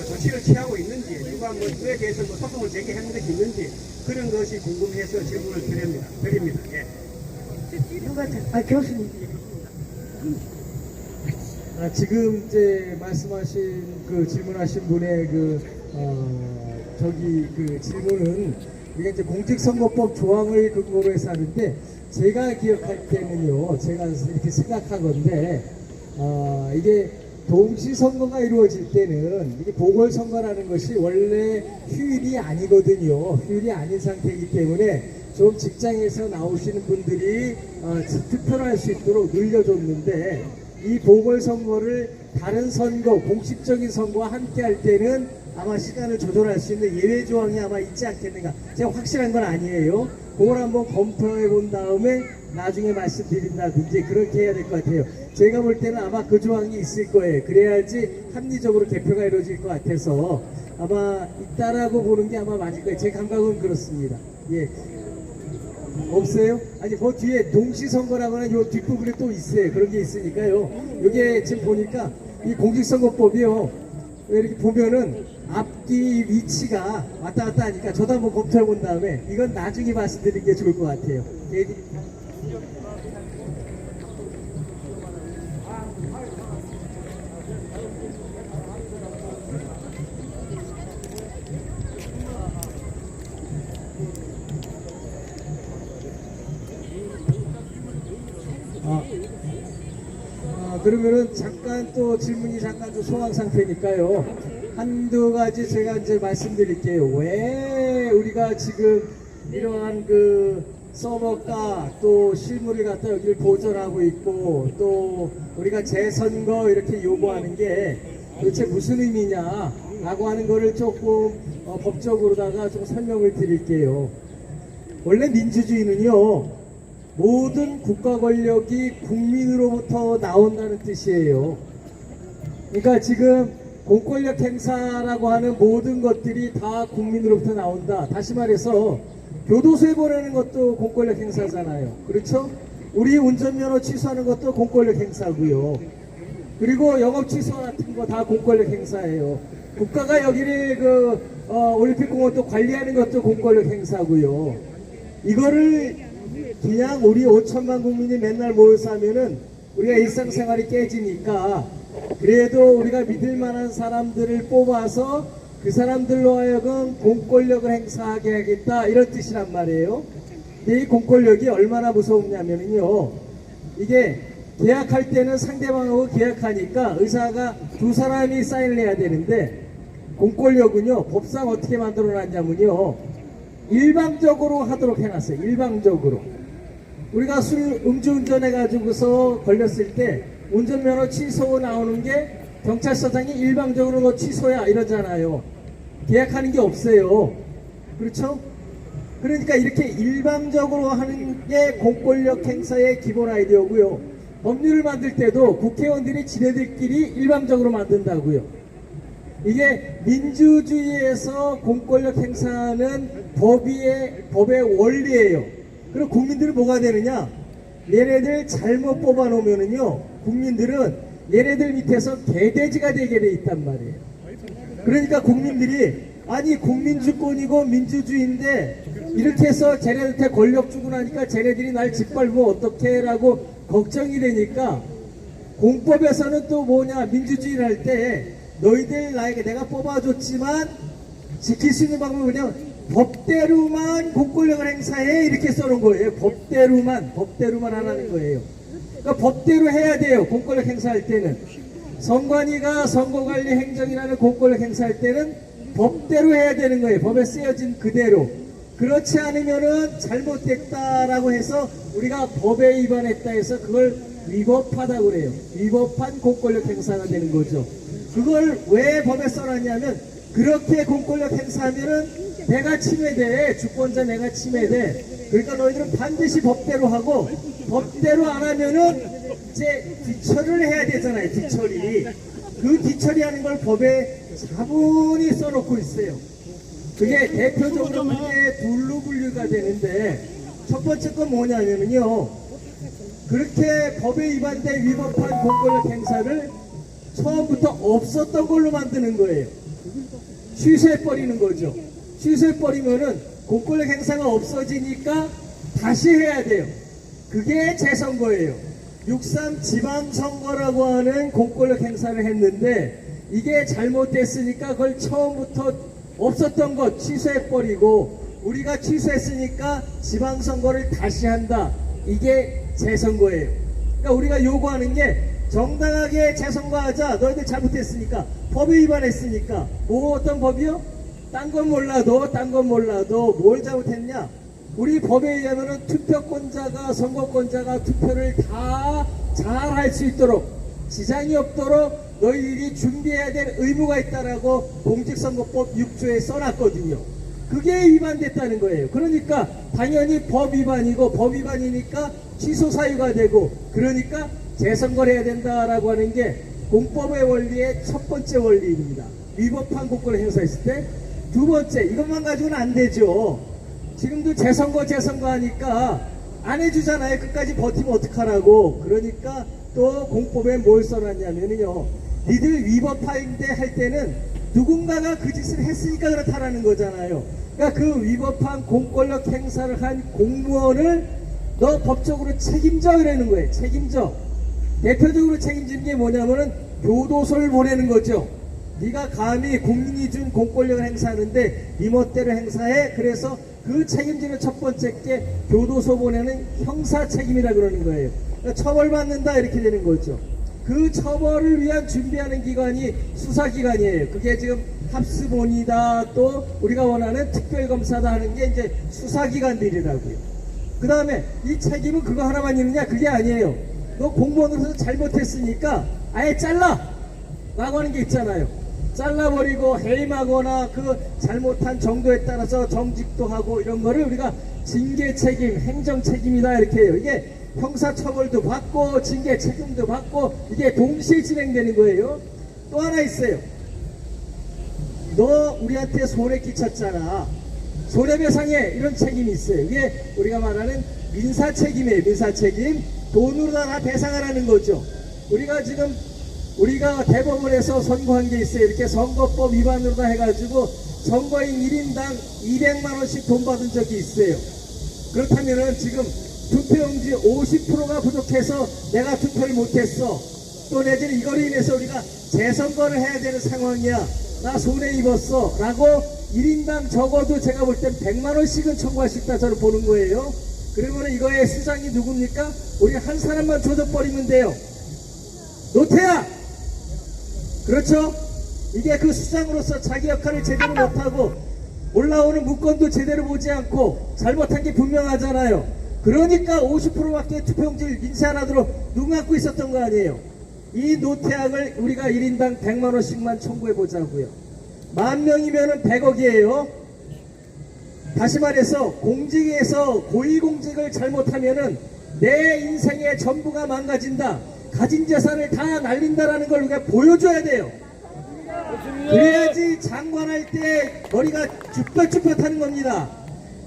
조치를 취하고 있는지, 누가 그에 대해서 소송을 제기하는 것이 있는지, 그런 것이 궁금해서 질문을 드립니다. 예. 누가 교수님. 지금 이제 말씀하신 질문하신 분의 질문은 우리가 이제 공직선거법 조항을 근거로 해서 하는데, 제가 기억할 때는요, 제가 이렇게 생각하건데, 이게 동시 선거가 이루어질 때는 이게 보궐선거라는 것이 원래 휴일이 아니거든요. 휴일이 아닌 상태이기 때문에 좀 직장에서 나오시는 분들이 투표를 할 수 있도록 늘려줬는데, 이 보궐선거를 다른 선거, 공식적인 선거와 함께 할 때는 아마 시간을 조절할 수 있는 예외 조항이 아마 있지 않겠는가. 제가 확실한 건 아니에요. 그걸 한번 검토해 본 다음에 나중에 말씀드린다든지 그렇게 해야 될 것 같아요. 제가 볼 때는 아마 그 조항이 있을 거예요. 그래야지 합리적으로 개표가 이루어질 것 같아서 아마 있다라고 보는 게 아마 맞을 거예요. 제 감각은 그렇습니다. 예. 없어요? 아니, 그 뒤에 동시선거라고 하는 요 뒷부분에 또 있어요. 그런 게 있으니까요. 이게 지금 보니까 이 공직선거법이요. 이렇게 보면은 앞뒤 위치가 왔다 갔다 하니까 저도 한번 검토해 본 다음에 이건 나중에 말씀드리는 게 좋을 것 같아요. 그러면은 잠깐 또 질문이 잠깐 좀 소강 상태니까요. 한두 가지 제가 이제 말씀드릴게요. 왜 우리가 지금 이러한 그 서버가 또 실무를 갖다 여기를 보존하고 있고 또 우리가 재선거 이렇게 요구하는 게 도대체 무슨 의미냐라고 하는 거를 조금 법적으로다가 좀 설명을 드릴게요. 원래 민주주의는요, 모든 국가 권력이 국민으로부터 나온다는 뜻이에요. 그러니까 지금 공권력 행사라고 하는 모든 것들이 다 국민으로부터 나온다. 다시 말해서 교도소에 보내는 것도 공권력 행사잖아요. 그렇죠? 우리 운전면허 취소하는 것도 공권력 행사고요. 그리고 영업 취소 같은 거 다 공권력 행사예요. 국가가 여기를 올림픽공원도 관리하는 것도 공권력 행사고요. 이거를 그냥 우리 5천만 국민이 맨날 모여서 하면은 우리가 일상생활이 깨지니까 그래도 우리가 믿을 만한 사람들을 뽑아서 그 사람들로 하여금 공권력을 행사하게 하겠다, 이런 뜻이란 말이에요. 근데 이 공권력이 얼마나 무서우냐면요, 이게 계약할 때는 상대방하고 계약하니까 의사가 두 사람이 사인을 해야 되는데, 공권력은요 법상 어떻게 만들어 놨냐면요, 일방적으로 하도록 해놨어요. 일방적으로. 우리가 음주운전 해가지고서 걸렸을 때 운전면허 취소 나오는 게 경찰서장이 일방적으로 너 취소야 이러잖아요. 계약하는 게 없어요. 그렇죠? 그러니까 이렇게 일방적으로 하는 게 공권력 행사의 기본 아이디어고요. 법률을 만들 때도 국회의원들이 지네들끼리 일방적으로 만든다고요. 이게 민주주의에서 공권력 행사는 법의 원리예요. 그럼 국민들은 뭐가 되느냐? 얘네들 잘못 뽑아놓으면은요, 국민들은 얘네들 밑에서 개돼지가 되게 돼 있단 말이에요. 그러니까 국민들이, 아니 국민주권이고 민주주의인데 이렇게 해서 쟤네들한테 권력 주고 나니까 쟤네들이 날 짓밟으면 어떡해 라고 걱정이 되니까, 공법에서는 또 뭐냐, 민주주의를 할 때 너희들 나에게 내가 뽑아줬지만 지킬 수 있는 방법은 그냥 법대로만 공권력을 행사해, 이렇게 써놓은 거예요. 법대로만 하라는 거예요. 그러니까 법대로 해야 돼요. 공권력 행사할 때는. 선관위가 선거관리 행정이라는 공권력 행사할 때는 법대로 해야 되는 거예요. 법에 쓰여진 그대로. 그렇지 않으면은 잘못됐다라고 해서 우리가 법에 위반했다 해서 그걸 위법하다고 그래요. 위법한 공권력 행사가 되는 거죠. 그걸 왜 법에 써놨냐면, 그렇게 공권력 행사하면은 내가 침해돼, 주권자 내가 침해돼. 그러니까 너희들은 반드시 법대로 하고, 법대로 안 하면은 이제 뒤처리를 해야 되잖아요. 뒤처리. 그 뒤처리하는 걸 법에 자문이 써놓고 있어요. 그게 대표적으로 그게 둘로 분류가 되는데, 첫 번째 건 뭐냐면요, 그렇게 법에 위반된 위법한 공권력 행사를 처음부터 없었던 걸로 만드는 거예요. 취소해버리는 거죠. 취소해버리면은 공권력 행사가 없어지니까 다시 해야 돼요. 그게 재선거예요. 6.3 지방선거라고 하는 공권력 행사를 했는데, 이게 잘못됐으니까 그걸 처음부터 없었던 것 취소해버리고, 우리가 취소했으니까 지방선거를 다시 한다. 이게 재선거예요. 그러니까 우리가 요구하는 게 정당하게 재선거하자. 너희들 잘못했으니까. 법에 위반했으니까. 뭐 어떤 법이요? 딴 건 몰라도 뭘 잘못했냐? 우리 법에 의하면은 투표권자가 선거권자가 투표를 다 잘 할 수 있도록 지장이 없도록 너희들이 준비해야 될 의무가 있다라고 공직선거법 6조에 써놨거든요. 그게 위반됐다는 거예요. 그러니까 당연히 법 위반이고 법 위반이니까 취소 사유가 되고 그러니까 재선거를 해야 된다라고 하는 게 공법의 원리의 첫 번째 원리입니다. 위법한 공권을 행사했을 때. 두 번째, 이것만 가지고는 안 되죠. 지금도 재선거 하니까 안 해주잖아요. 끝까지 버티면 어떡하라고. 그러니까 또 공법에 뭘 써놨냐면요, 니들 위법한데 할 때는 누군가가 그 짓을 했으니까 그렇다라는 거잖아요. 그러니까 그 위법한 공권력 행사를 한 공무원을 너 법적으로 책임져 이라는 거예요. 책임져. 대표적으로 책임지는 게 뭐냐면은 교도소를 보내는 거죠. 네가 감히 국민이 준 공권력을 행사하는데 네 멋대로 행사해. 그래서 그 책임지는 첫 번째 게 교도소 보내는 형사 책임이라 그러는 거예요. 그러니까 처벌받는다 이렇게 되는 거죠. 그 처벌을 위한 준비하는 기관이 수사기관이에요. 그게 지금 합수본이다, 또 우리가 원하는 특별검사다 하는 게 이제 수사기관들이라고요. 그 다음에 이 책임은 그거 하나만 있느냐? 그게 아니에요. 너 공무원으로서 잘못했으니까 아예 잘라! 라고 하는 게 있잖아요. 잘라버리고 해임하거나 그 잘못한 정도에 따라서 정직도 하고 이런 거를 우리가 징계 책임, 행정 책임이다 이렇게 해요. 이게 형사처벌도 받고 징계 책임도 받고 이게 동시에 진행되는 거예요. 또 하나 있어요. 너 우리한테 손해 끼쳤잖아. 손해배상에 이런 책임이 있어요. 이게 우리가 말하는 민사책임이에요. 민사책임. 돈으로 다 배상하라는 거죠. 우리가 대법원에서 선고한 게 있어요. 이렇게 선거법 위반으로 다 해가지고 선거인 1인당 200만원씩 돈 받은 적이 있어요. 그렇다면은 지금 투표용지 50%가 부족해서 내가 투표를 못했어. 또 내지는 이거로 인해서 우리가 재선거를 해야 되는 상황이야. 나 손해 입었어. 라고 1인당 적어도 제가 볼 땐 100만원씩은 청구할 수 있다 저는 보는 거예요. 그러면 이거의 수장이 누굽니까? 우리 한 사람만 조져버리면 돼요. 노태야! 그렇죠? 이게 그 수장으로서 자기 역할을 제대로 못하고 올라오는 문건도 제대로 보지 않고 잘못한 게 분명하잖아요. 그러니까 50%밖에 투표용지를 민사하도록 눈 감고 있었던 거 아니에요. 이 노태악을 우리가 1인당 100만원씩만 청구해보자고요. 10,000명이면 100억이에요. 다시 말해서 공직에서 고위공직을 잘못하면은 내 인생의 전부가 망가진다. 가진 재산을 다 날린다라는 걸 우리가 보여줘야 돼요. 그래야지 장관할 때 머리가 쭈뼛쭈뼛하는 겁니다.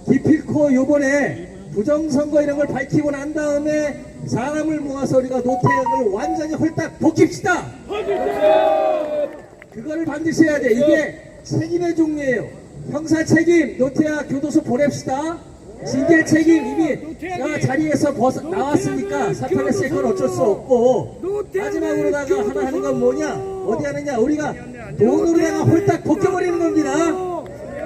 기필코 요번에 부정선거 이런 걸 밝히고 난 다음에 사람을 모아서 우리가 노태악을 완전히 홀딱 벗깁시다. 그거를 반드시 해야 돼. 이게 책임의 종류예요. 형사 책임 노태악 교도소 보냅시다. 징계 책임 이미 자리에서 나왔으니까 사퇴했으니까 그건 어쩔 수 없고, 마지막으로다가 하나 하는 건 뭐냐? 어디 하느냐? 우리가 돈으로다가 홀딱 벗겨버리는 겁니다.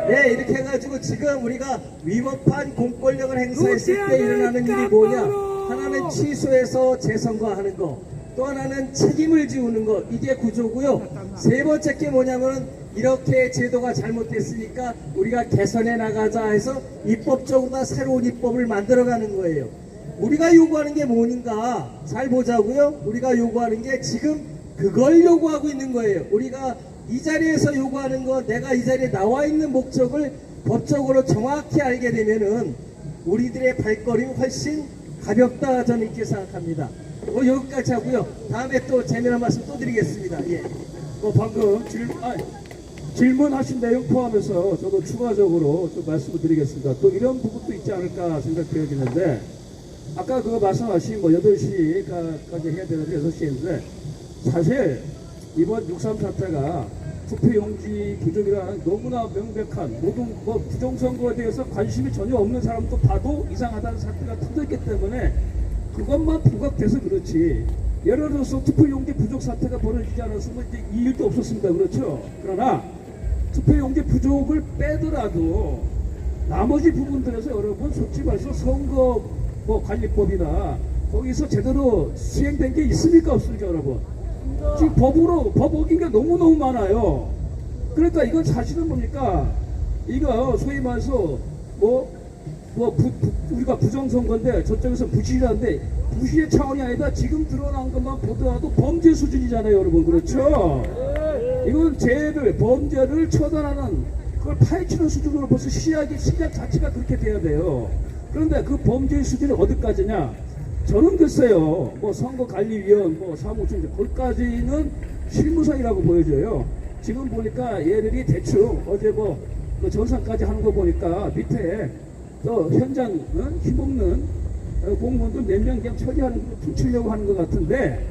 네, 이렇게 해가지고 지금 우리가 위법한 공권력을 행사했을 때 일어나는 일이 뭐냐? 하나는 취소해서 재선거하는 거, 또 하나는 책임을 지우는 거. 이게 구조고요. 세 번째 게 뭐냐면은 이렇게 제도가 잘못됐으니까 우리가 개선해 나가자 해서 입법적으로 다 새로운 입법을 만들어가는 거예요. 우리가 요구하는 게 뭔가 잘 보자고요. 우리가 요구하는 게 지금 그걸 요구하고 있는 거예요. 우리가 이 자리에서 요구하는 거, 내가 이 자리에 나와 있는 목적을 법적으로 정확히 알게 되면은 우리들의 발걸음이 훨씬 가볍다 저는 이렇게 생각합니다. 여기까지 하고요. 다음에 또 재미난 말씀 또 드리겠습니다. 예. 방금 질문하신 내용 포함해서 저도 추가적으로 좀 말씀을 드리겠습니다. 또 이런 부분도 있지 않을까 생각되어지는데, 아까 그거 말씀하신 8시까지 해야 되는데 6시인데, 사실 이번 6.3 사태가 투표용지 부족이라는 너무나 명백한, 모든 부정선거에 대해서 관심이 전혀 없는 사람도 봐도 이상하다는 사태가 터졌기 때문에 그것만 부각돼서 그렇지, 예를 들어서 투표용지 부족 사태가 벌어지지 않았으면 이제 이 일도 없었습니다. 그렇죠? 그러나 투표용지 부족을 빼더라도 나머지 부분들에서 여러분 솔직히 말해서 선거 관리법이나 거기서 제대로 수행된 게 있습니까 없습니까 여러분? 지금 법 어긴 게 너무너무 많아요. 그러니까 이건 사실은 뭡니까? 이거 소위 말해서 우리가 부정선거인데 저쪽에서 부실한데 부실의 차원이 아니라 지금 드러난 것만 보더라도 범죄 수준이잖아요 여러분. 그렇죠? 이건 범죄를 처단하는 그걸 파헤치는 수준으로 벌써 시작 자체가 그렇게 돼야 돼요. 그런데 그 범죄의 수준이 어디까지냐? 저는 글쎄요, 선거관리위원, 사무총장, 거기까지는 실무상이라고 보여져요. 지금 보니까 얘들이 대충 어제 그 전산까지 하는 거 보니까 밑에 또 현장 힘없는 공무원들 몇 명 그냥 처리하는 훔치려고 하는 것 같은데,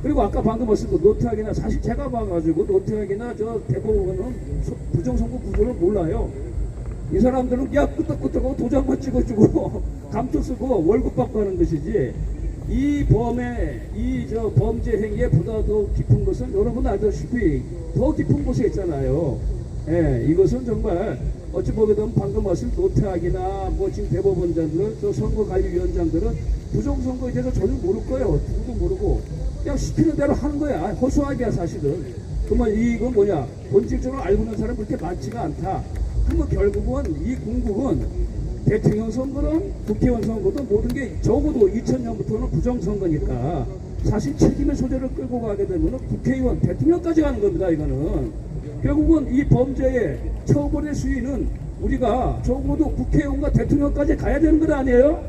그리고 아까 방금 말씀 노태학이나 사실 제가 봐가지고 노태학이나 저 대법원은 부정선거 구조를 몰라요. 이 사람들은 야 끄떡끄떡하고 도장만 찍어주고 감투 쓰고 월급 받고 하는 것이지, 이 범죄 행위에 보다 더 깊은 것은 여러분 알다시피 더 깊은 곳에 있잖아요. 예, 이것은 정말 어찌 보면 방금 말씀 노태학이나 지금 대법원장들, 저 선거관리위원장들은 부정선거에 대해서 전혀 모를 거예요. 누구도 모르고 그냥 시키는 대로 하는 거야. 허수아비야 사실은. 그러면 이건 뭐냐? 본질적으로 알고 있는 사람은 그렇게 많지가 않다. 그러면 결국은 이 궁극은 대통령 선거든 국회의원 선거든 모든 게 적어도 2000년부터는 부정선거니까 사실 책임의 소재를 끌고 가게 되면 국회의원 대통령까지 가는 겁니다. 이거는 결국은 이 범죄의 처벌의 수위는 우리가 적어도 국회의원과 대통령까지 가야 되는 것 아니에요?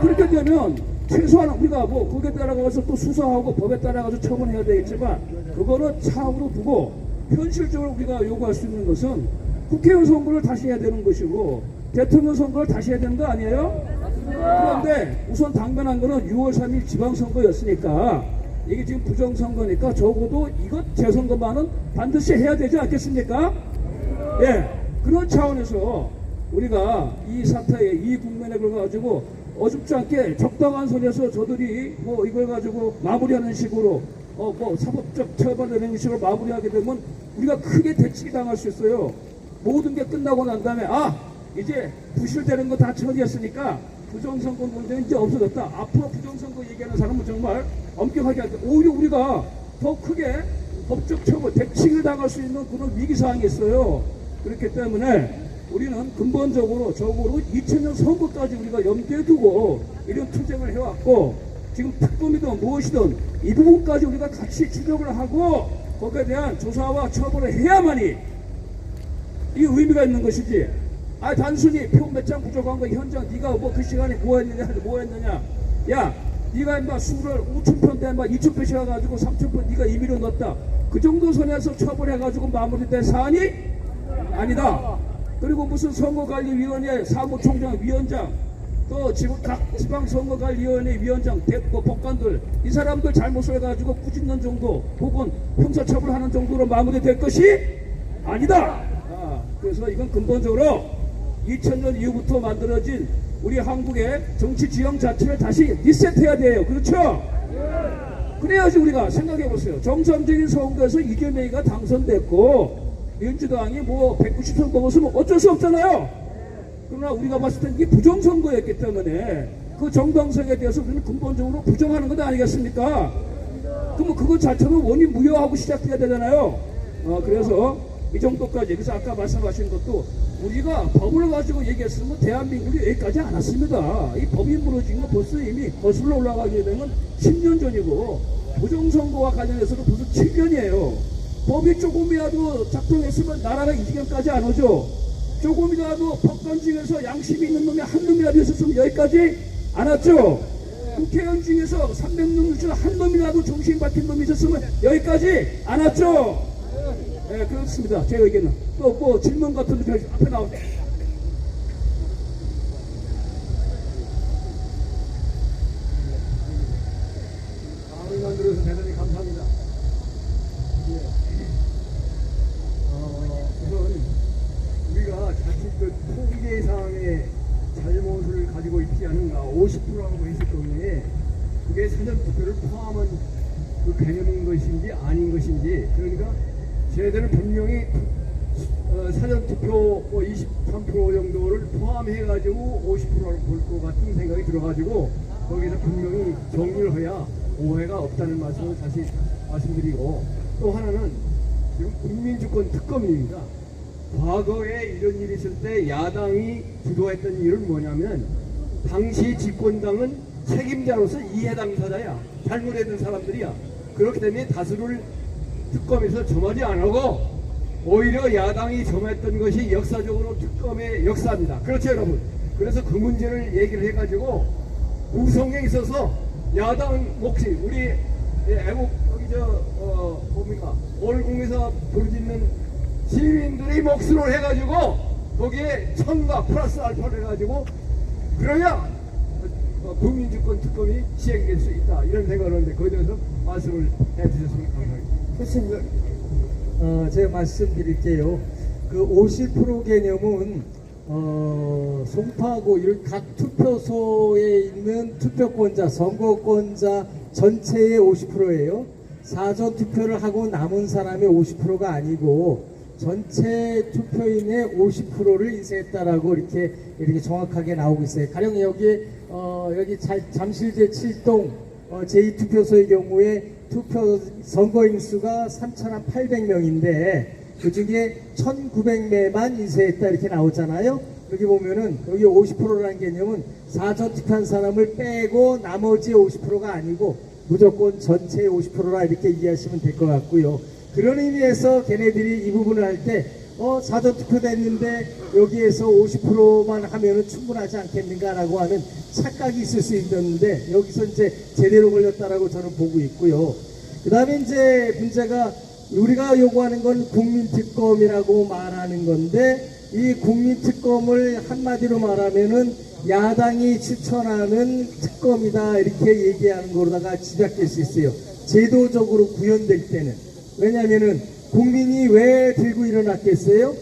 그렇게 되면 최소한 우리가 거기에 따라가서 또 수사하고 법에 따라가서 처분해야 되겠지만 그거는 차후로 두고 현실적으로 우리가 요구할 수 있는 것은 국회의원 선거를 다시 해야 되는 것이고 대통령 선거를 다시 해야 되는 거 아니에요? 그런데 우선 당면한 거는 6월 3일 지방선거였으니까 이게 지금 부정선거니까 적어도 이것 재선거만은 반드시 해야 되지 않겠습니까? 예, 그런 차원에서 우리가 이 사태에 이 국면에 가지고 어줍지 않게 적당한 선에서 저들이 이걸 가지고 마무리하는 식으로 사법적 처벌되는 식으로 마무리하게 되면 우리가 크게 대치기 당할 수 있어요. 모든 게 끝나고 난 다음에 이제 부실되는 거 다 처리했으니까 부정선거 문제는 이제 없어졌다. 앞으로 부정선거 얘기하는 사람은 정말 엄격하게 할 때 오히려 우리가 더 크게 법적 처벌 대칭을 당할 수 있는 그런 위기사항이 있어요. 그렇기 때문에 우리는 근본적으로 적어도 2000년 선거까지 우리가 염두에 두고 이런 투쟁을 해왔고 지금 특검이든 무엇이든 이 부분까지 우리가 같이 추적을 하고 거기에 대한 조사와 처벌을 해야만이 이 의미가 있는 것이지. 단순히 표 몇 장 부족한 거 현장 네가 그 시간에 뭐 했느냐. 야, 네가 인마 수를 5,000표인데 2,000표씩 해가지고 3,000표 네가 임의로 넣었다. 그 정도 선에서 처벌해가지고 마무리된 사안이 아니다. 그리고 무슨 선거관리위원회 사무총장, 위원장, 또 각 지방선거관리위원회 위원장, 법관들 이 사람들 잘못을 해가지고 꾸짖는 정도 혹은 형사처벌하는 정도로 마무리될 것이 아니다. 그래서 이건 근본적으로 2000년 이후부터 만들어진 우리 한국의 정치 지형 자체를 다시 리셋해야 돼요. 그렇죠? 그래야지 우리가 생각해보세요. 정상적인 선거에서 이재명이가 당선됐고 민주당이 190석 먹었으면 어쩔 수 없잖아요. 그러나 우리가 봤을 땐 이게 부정선거였기 때문에 그 정당성에 대해서 우리는 근본적으로 부정하는 것 아니겠습니까? 그러면 그거 자체는 원인 무효하고 시작해야 되잖아요. 그래서 이 정도까지. 그래서 아까 말씀하신 것도 우리가 법을 가지고 얘기했으면 대한민국이 여기까지 안 왔습니다. 이 법이 무너진 거 벌써 이미 거슬러 올라가게 되면 10년 전이고 부정선거와 관련해서는 벌써 7년이에요. 법이 조금이라도 작동했으면 나라가 이 지경까지 안 오죠. 조금이라도 법관 중에서 양심이 있는 놈이 한 놈이라도 있었으면 여기까지 안 왔죠. 국회의원 중에서 300명 중에 한 놈이라도 정신 박힌 놈이 있었으면 여기까지 안 왔죠. 네, 그렇습니다. 제 의견은. 또 질문 같은 거 앞에 나오죠. 마음을 만들어서 대단히 감사합니다. 우선 우리가 자칫 통계 상황에 잘못을 가지고 있지 않은가 50%라고 했을 경우에 그게 사전투표를 포함한 그 개념인 것인지 아닌 것인지, 그러니까 저희들은 분명히 사전투표 23% 정도를 포함해가지고 50%를 볼 것 같은 생각이 들어가지고 거기서 분명히 정리를 해야 오해가 없다는 말씀을 다시 말씀드리고, 또 하나는 지금 국민주권 특검입니다. 과거에 이런 일이 있을 때 야당이 주도했던 일은 뭐냐면, 당시 집권당은 책임자로서 이해 당사자야, 잘못했던 사람들이야. 그렇기 때문에 다수를 특검에서 점하지 안 하고 오히려 야당이 점했던 것이 역사적으로 특검의 역사입니다. 그렇죠, 여러분? 그래서 그 문제를 얘기를 해가지고 구성에 있어서 야당 몫이, 우리 애국 여기 뭡니까, 월공에서 부르짖는 시민들의 몫으로 해가지고 거기에 첨가 플러스 알파를 해가지고 그래야 국민주권 특검이 시행될 수 있다, 이런 생각을 하는데, 거기에 대해서 말씀을 해주셨으면 감사하겠습니다. 제가 말씀드릴게요. 그 50% 개념은 송파구 이런 각 투표소에 있는 투표권자, 선거권자 전체의 50%예요. 사전 투표를 하고 남은 사람의 50%가 아니고 전체 투표인의 50%를 인쇄했다라고 이렇게 정확하게 나오고 있어요. 가령 여기 잠실제 7동 제2투표소의 경우에 투표 선거인 수가 3,800명인데 그 중에 1,900매만 인쇄했다 이렇게 나오잖아요. 여기 보면은 여기 50%라는 개념은 사전 투표한 사람을 빼고 나머지 50%가 아니고 무조건 전체의 50%라 이렇게 이해하시면 될 것 같고요. 그런 의미에서 걔네들이 이 부분을 할 때 사전 투표됐는데 여기에서 50%만 하면은 충분하지 않겠는가라고 하는 착각이 있을 수 있는데, 여기서 이제 제대로 걸렸다라고 저는 보고 있고요. 그 다음에 이제 문제가 우리가 요구하는 건 국민특검이라고 말하는 건데, 이 국민특검을 한마디로 말하면은 야당이 추천하는 특검이다 이렇게 얘기하는 거로다가 집약될 수 있어요. 제도적으로 구현될 때는. 왜냐면은 국민이 왜 들고 일어났겠어요?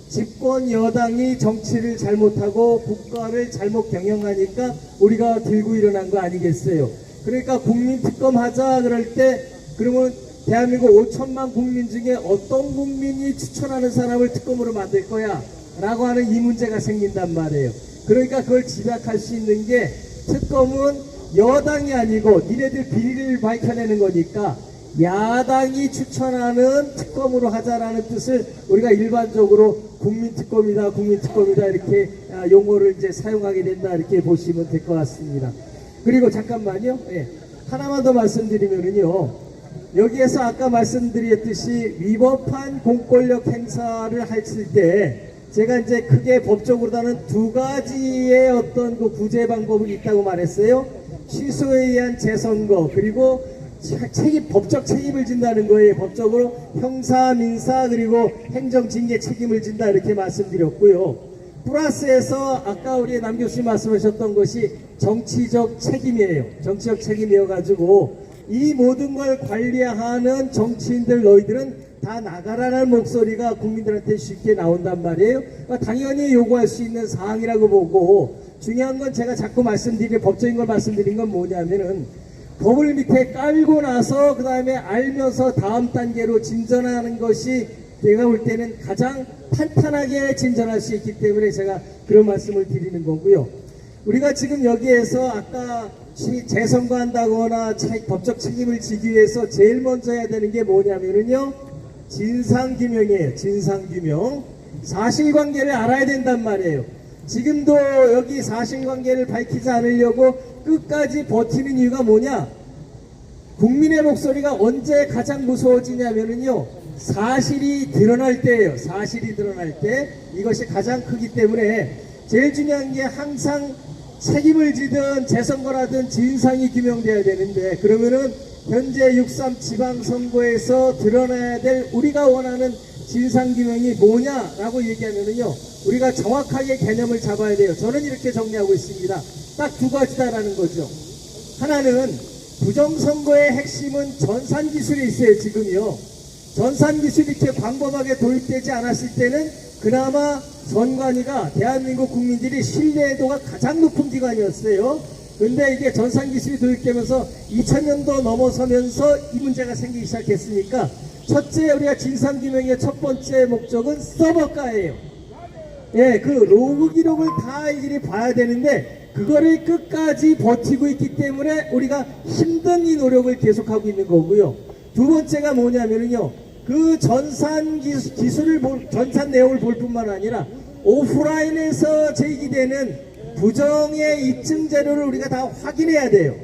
집권 여당이 정치를 잘못하고 국가를 잘못 경영하니까 우리가 들고 일어난 거 아니겠어요? 그러니까 국민특검 하자 그럴 때, 그러면 대한민국 5천만 국민 중에 어떤 국민이 추천하는 사람을 특검으로 만들 거야? 라고 하는 이 문제가 생긴단 말이에요. 그러니까 그걸 집약할 수 있는 게, 특검은 여당이 아니고 니네들 비리를 밝혀내는 거니까 야당이 추천하는 특검으로 하자라는 뜻을 우리가 일반적으로 국민특검이다 이렇게 용어를 이제 사용하게 된다 이렇게 보시면 될 것 같습니다. 그리고 잠깐만요. 하나만 더 말씀드리면은요, 여기에서 아까 말씀드렸듯이 위법한 공권력 행사를 했을 때 제가 이제 크게 법적으로는 두 가지의 어떤 그 구제 방법이 있다고 말했어요. 취소에 의한 재선거, 그리고 법적 책임을 진다는 거예요. 법적으로 형사, 민사, 그리고 행정징계 책임을 진다 이렇게 말씀드렸고요. 플러스에서 아까 우리 남 교수님 말씀하셨던 것이 정치적 책임이에요. 정치적 책임이어가지고 이 모든 걸 관리하는 정치인들, 너희들은 다 나가라는 목소리가 국민들한테 쉽게 나온단 말이에요. 그러니까 당연히 요구할 수 있는 사항이라고 보고, 중요한 건 제가 자꾸 말씀드린 법적인 걸 말씀드린 건 뭐냐면은, 법을 밑에 깔고 나서 그 다음에 알면서 다음 단계로 진전하는 것이 제가 볼 때는 가장 탄탄하게 진전할 수 있기 때문에 제가 그런 말씀을 드리는 거고요. 우리가 지금 여기에서 아까 재선거한다거나 법적 책임을 지기 위해서 제일 먼저 해야 되는 게 뭐냐면은요, 진상규명이에요. 진상규명. 사실관계를 알아야 된단 말이에요. 지금도 여기 사실관계를 밝히지 않으려고 끝까지 버티는 이유가 뭐냐? 국민의 목소리가 언제 가장 무서워지냐면은요, 사실이 드러날 때예요. 사실이 드러날 때. 이것이 가장 크기 때문에 제일 중요한 게 항상 책임을 지든 재선거라든 진상이 규명돼야 되는데, 그러면은 현재 6.3 지방선거에서 드러나야 될 우리가 원하는 진상규명이 뭐냐라고 얘기하면은요, 우리가 정확하게 개념을 잡아야 돼요. 저는 이렇게 정리하고 있습니다. 딱 두 가지다라는 거죠. 하나는 부정선거의 핵심은 전산기술이 있어요. 지금요. 전산기술이 이렇게 광범하게 도입되지 않았을 때는 그나마 선관위가 대한민국 국민들이 신뢰도가 가장 높은 기관이었어요. 근데 이게 전산기술이 도입되면서 2000년도 넘어서면서 이 문제가 생기기 시작했으니까, 첫째 우리가 진상규명의 첫 번째 목적은 서버가예요. 그 로그 기록을 다 일일이 봐야 되는데, 그거를 끝까지 버티고 있기 때문에 우리가 힘든 이 노력을 계속하고 있는 거고요. 두 번째가 뭐냐면요, 그 전산 기술을 전산 내용을 볼 뿐만 아니라 오프라인에서 제기되는 부정의 입증 자료를 우리가 다 확인해야 돼요.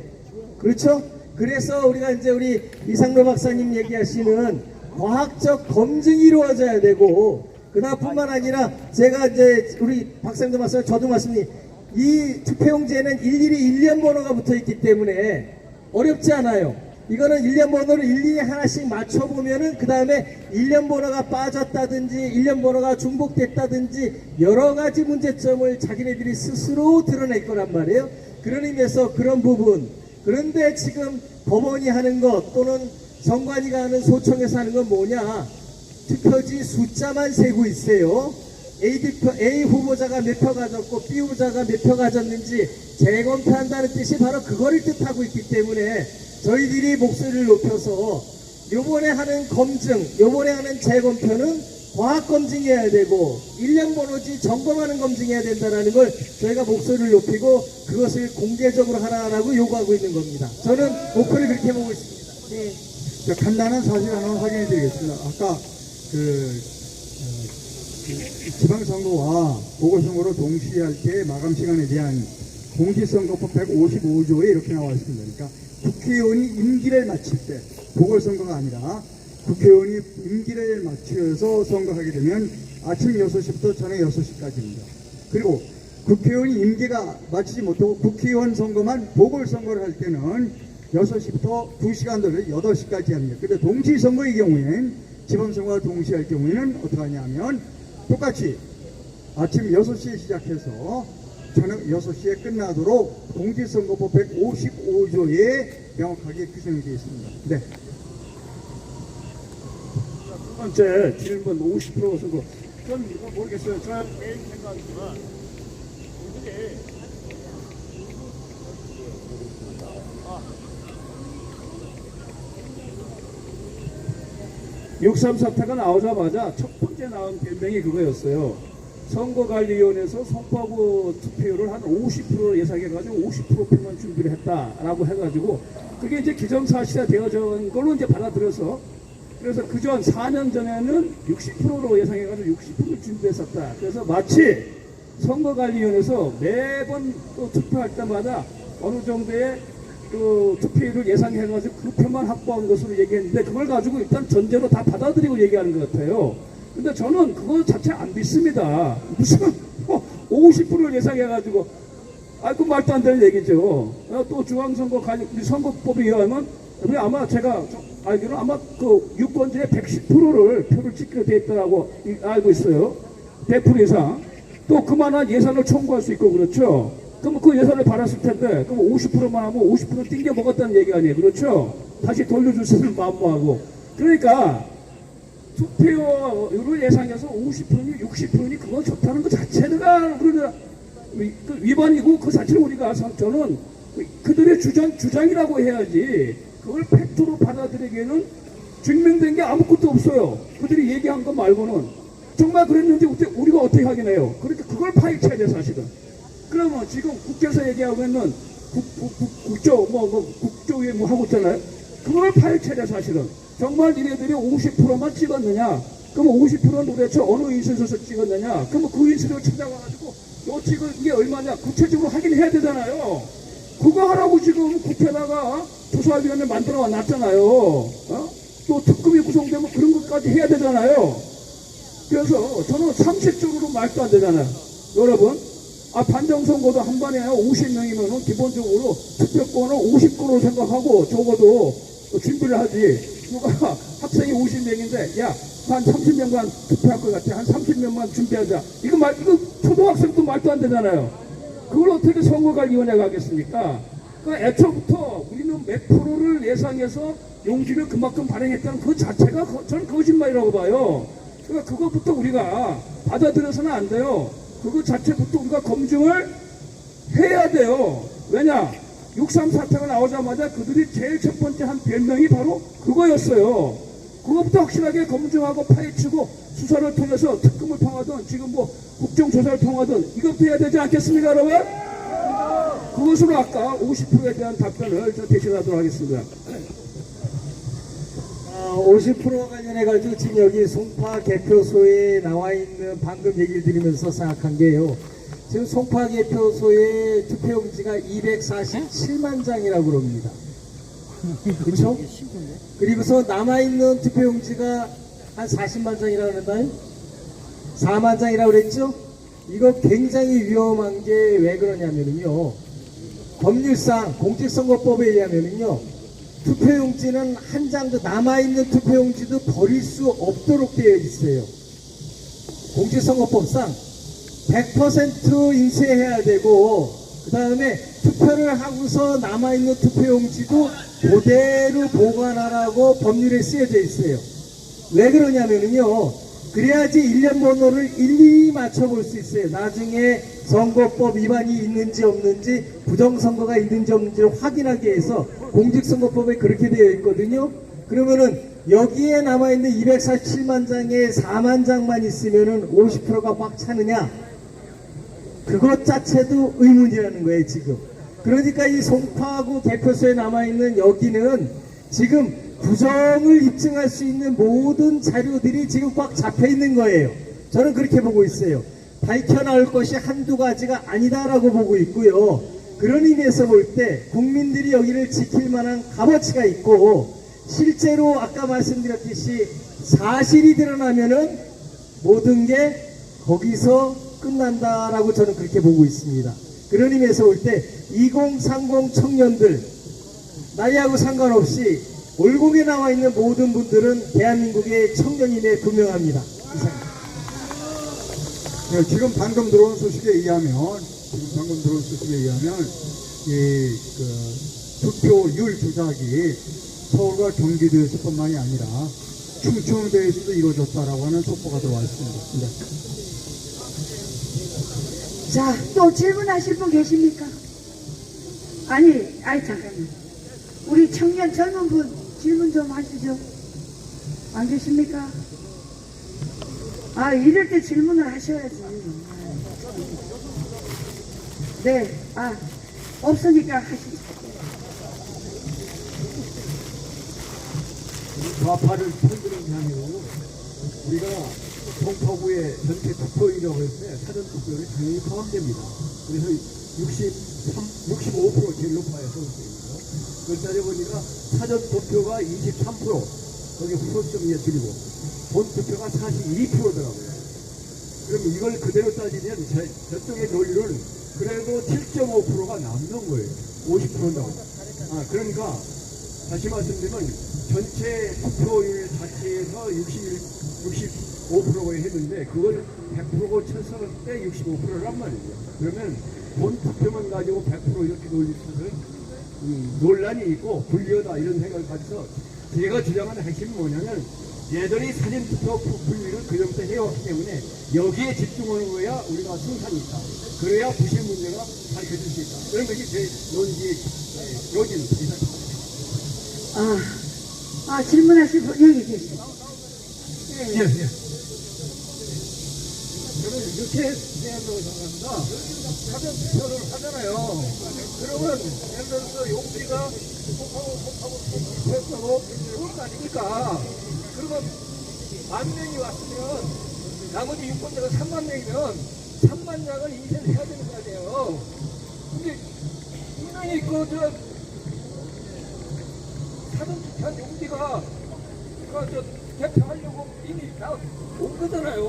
그렇죠? 그래서 우리가 이제 우리 이상로 박사님 얘기하시는 과학적 검증이 이루어져야 되고, 그다음뿐만 아니라 제가 이제 우리 박사님도 말씀, 저도 말씀드린 이 투표용지에는 일일이 일련 번호가 붙어 있기 때문에 어렵지 않아요. 이거는 일련 번호를 일일이 하나씩 맞춰보면은 그 다음에 일련 번호가 빠졌다든지 일련 번호가 중복됐다든지 여러 가지 문제점을 자기네들이 스스로 드러낼 거란 말이에요. 그런 의미에서 그런 부분. 그런데 지금 법원이 하는 것 또는 선관위가 하는 소청에서 하는 건 뭐냐? 투표지 숫자만 세고 있어요. A 후보자가 몇 표 가졌고 B 후보자가 몇 표 가졌는지 재검표한다는 뜻이 바로 그거를 뜻하고 있기 때문에 저희들이 목소리를 높여서 요번에 하는 검증, 요번에 하는 재검표는 과학 검증해야 되고 일련 번호지 점검하는 검증해야 된다는 걸 저희가 목소리를 높이고 그것을 공개적으로 하라고 요구하고 있는 겁니다. 저는 목표를 그렇게 보고 있습니다. 네. 간단한 사실 하나 확인해 드리겠습니다. 아까 지방선거와 보궐선거로 동시에 할 때 마감 시간에 대한 공직선거법 155조에 이렇게 나와 있습니다. 그러니까 국회의원이 임기를 마칠 때, 보궐선거가 아니라 국회의원이 임기를 마치어서 선거하게 되면 아침 6시부터 저녁 6시까지입니다. 그리고 국회의원이 임기가 마치지 못하고 국회의원 선거만 보궐선거를 할 때는 6시부터 2시간 돌려 8시까지 합니다. 근데 동시선거의 경우에는 지방선거와 동시에 할 경우에는 어떻게 하냐면 똑같이 아침 6시에 시작해서 저녁 6시에 끝나도록 공직선거법 155조에 명확하게 규정이 되어 있습니다. 네. 두 번째 질문 50% 선거. 전 이거 모르겠어요. 저 개인 생각이지만 이게 6.3 사태가 나오자마자 첫 번째 나온 변명이 그거였어요. 선거관리위원회에서 선거구 투표율을 한 50% 예상해가지고 50%표만 준비를 했다라고 해가지고 그게 이제 기정사실화 되어진 걸로 이제 받아들여서 그래서 그전 4년 전에는 60%로 예상해가지고 60% 준비했었다. 그래서 마치 선거관리위원회에서 매번 또 투표할 때마다 어느 정도의 그 투표율을 예상해가지고 그 표만 확보한 것으로 얘기했는데 그걸 가지고 일단 전제로 다 받아들이고 얘기하는 것 같아요. 근데 저는 그거 자체 안 믿습니다. 무슨 50%를 예상해가지고 그 말도 안 되는 얘기죠. 또 중앙선거 우리 선거법에 의하면 우리 아마 제가 알기로는 아마 그 유권자의 110%를 표를 찍게 돼 있다고 알고 있어요. 100% 이상. 또 그만한 예산을 청구할 수 있고 그렇죠. 그럼 그 예산을 받았을 텐데 그럼 50%만 하면 50% 띵겨 먹었다는 얘기 아니에요. 그렇죠? 다시 돌려줄 수 있는 마음모하고. 그러니까 투표율을 예상해서 50%니 60%니 그건 좋다는 것 자체가 우리가 위반이고 그 자체를 우리가 저는 그들의 주장이라고 해야지 그걸 팩트로 받아들이기에는 증명된 게 아무것도 없어요. 그들이 얘기한 것 말고는. 정말 그랬는지 우리가 어떻게 확인해요? 그러니까 그걸 파헤쳐야 돼 사실은. 그러면 지금 국회에서 얘기하고 있는 국조위에 뭐 하고 있잖아요. 그걸 파헤쳐야 돼 사실은. 정말 니네들이 50%만 찍었느냐? 그러면 50%는 도대체 어느 인쇄소에서 찍었느냐? 그러면 그 인쇄소를 찾아가가지고 너 지금 이게 얼마냐? 구체적으로 확인해야 되잖아요. 그거 하라고 지금 국회에다가 조사위원회 만들어 놨잖아요. 또 특검이 구성되면 그런 것까지 해야 되잖아요. 그래서 저는 상식적으로 말도 안 되잖아요. 여러분, 반정선거도 한 번에 50명이면은 기본적으로 투표권을 50권으로 생각하고 적어도 준비를 하지. 누가 학생이 50명인데, 야, 한 30명만 투표할 것 같아. 한 30명만 준비하자. 이거 초등학생도 말도 안 되잖아요. 그걸 어떻게 선거관리위원회가 하겠습니까? 그러니까 애초부터 우리는 몇 프로를 예상해서 용지를 그만큼 발행했다는 그 자체가 저는 거짓말이라고 봐요. 그러니까 그것부터 우리가 받아들여서는 안 돼요. 그거 자체부터 우리가 검증을 해야 돼요. 왜냐? 6.3 사태가 나오자마자 그들이 제일 첫 번째 한 변명이 바로 그거였어요. 그것부터 확실하게 검증하고 파헤치고 수사를 통해서 특검을 통하든 지금 뭐 국정조사를 통하든 이것도 해야 되지 않겠습니까, 여러분? 그것으로 아까 50%에 대한 답변을 저 대신하도록 하겠습니다. 50% 관련해가지고 지금 여기 송파 개표소에 나와 있는 방금 얘기를 드리면서 생각한 게요. 지금 송파 개표소의 투표용지가 247만 장이라고 그럽니다. 그렇죠? 그리고서 남아있는 투표용지가 한 40만 장이라고 그랬나요? 4만 장이라고 그랬죠? 이거 굉장히 위험한 게 왜 그러냐면요. 법률상 공직선거법에 의하면요. 투표용지는 한 장도 남아있는 투표용지도 버릴 수 없도록 되어 있어요. 공직선거법상 100% 인쇄해야 되고 그 다음에 투표를 하고서 남아있는 투표용지도 그대로 보관하라고 법률에 쓰여져 있어요. 왜 그러냐면요. 그래야지 일련 번호를 일일이 맞춰볼 수 있어요. 나중에 선거법 위반이 있는지 없는지 부정선거가 있는지 없는지를 확인하기 위해서 공직선거법에 그렇게 되어 있거든요. 그러면은 여기에 남아있는 247만 장에 4만 장만 있으면은 50%가 꽉 차느냐? 그것 자체도 의문이라는 거예요, 지금. 그러니까 이 송파구 개표소에 남아있는 여기는 지금 부정을 입증할 수 있는 모든 자료들이 지금 꽉 잡혀 있는 거예요. 저는 그렇게 보고 있어요. 밝혀나올 것이 한두 가지가 아니다라고 보고 있고요. 그런 의미에서 볼 때 국민들이 여기를 지킬 만한 값어치가 있고 실제로 아까 말씀드렸듯이 사실이 드러나면은 모든 게 거기서 끝난다라고 저는 그렇게 보고 있습니다. 그런 의미에서 볼 때 2030 청년들 나이하고 상관없이 올곡에 나와 있는 모든 분들은 대한민국의 청년임에 분명합니다. 네, 지금 방금 들어온 소식에 의하면 이 투표율 조작이 서울과 경기도에서뿐만이 아니라 충청도에서도 이루어졌다라고 하는 속보가 들어와 있습니다. 네. 자, 또 질문하실 분 계십니까? 아니, 잠깐만. 우리 청년 젊은 분 질문 좀 하시죠. 안 계십니까? 이럴 때 질문을 하셔야지. 네, 없으니까 하시죠. 좌파를 편드는 게 아니고 우리가 송파구의 전체 투표율이라고 했을 때 사전 투표율이 당연히 포함됩니다. 그래서 65% 제일 높아요, 서울시에서. 그걸 따져보니까 사전 투표가 23%, 거기 후보점에 줄이고 본 투표가 42%더라고요. 그럼 이걸 그대로 따지면 저쪽의 논리는 그래도 7.5%가 남는 거예요. 50%라고. 그러니까 다시 말씀드리면 전체 투표율 자체에서 65%가 했는데 그걸 100%고 쳤을 때 65%란 말이에요. 그러면 본 투표만 가지고 100% 이렇게 돌릴 수는 논란이 있고 불리하다 이런 생각을 가져서 제가 주장하는 핵심은 뭐냐면 얘들이 사전투표 분류를 그전부터 해왔기 때문에 여기에 집중하는 거야 우리가 승산이 있다. 그래야 부실 문제가 밝혀질 수 있다. 그런 것이 제 논지의 요지입니다. 질문하실 분 여기 계세요. 예. 저는 이렇게 생각한다고 생각합니다. 사전 투표를 하잖아요. 그러면 예를 들어서 용지가 속하고 투표했다고 그런 거 아닙니까? 그러면 10,000명이 왔으면 나머지 유권자가 3만 명이면 3만 장을 인쇄를 해야 되는 거 아니에요. 근데 분명히 사전 투표한 용지가 대표하려고 이미 다 온 거잖아요.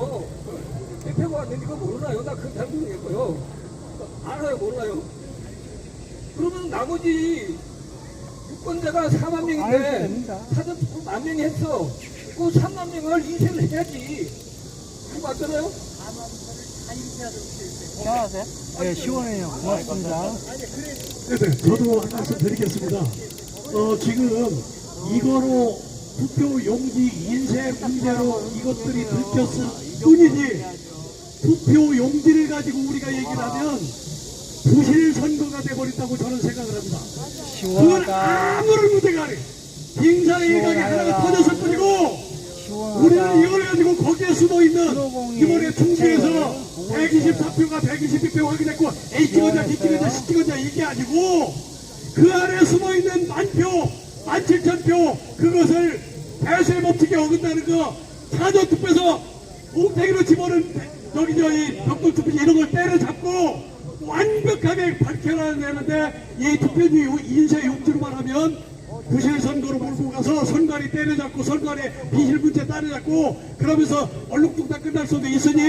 대표가 왔는데 이거 모르나요? 나 그건 잘 모르겠고요. 알아요, 몰라요? 그러면 나머지 유권자가 4만 명인데 사전 투표 10,000명이 했어. 그 3만 명을 인쇄를 해야지. 그거 맞잖아요? 안녕하세요. 네, 시원해요. 고맙습니다. 네, 저도 한 말씀 드리겠습니다. 지금 이거로 투표 용지 인쇄 문제로 이것들이 들켰을 뿐이지 투표 용지를 가지고 우리가 얘기를 하면 부실 선거가 돼버린다고 저는 생각을 합니다. 그건 아무런 문제가 아니에요. 빙사의 일각이 하나가 터졌을 뿐이고 우리는 이걸 가지고 거기에 숨어있는 이번에 충주에서 124표가 122표 확인했고 A 찍었냐 D 찍었냐 C 찍었냐 이게 아니고 그 안에 숨어있는 10,000표 17,000표 그것을 배수의 법칙에 어긋나는 거 사전투표에서 뭉탱이로 집어넣은 저기 벽돌투표 이런 걸 때려잡고 완벽하게 밝혀내는데 이 투표지 인쇄 용지로만 하면 부실 선거로 몰고 가서 선관위 때려잡고 선관위 비실 문제 따라잡고 그러면서 얼룩뚱땅 끝날 수도 있으니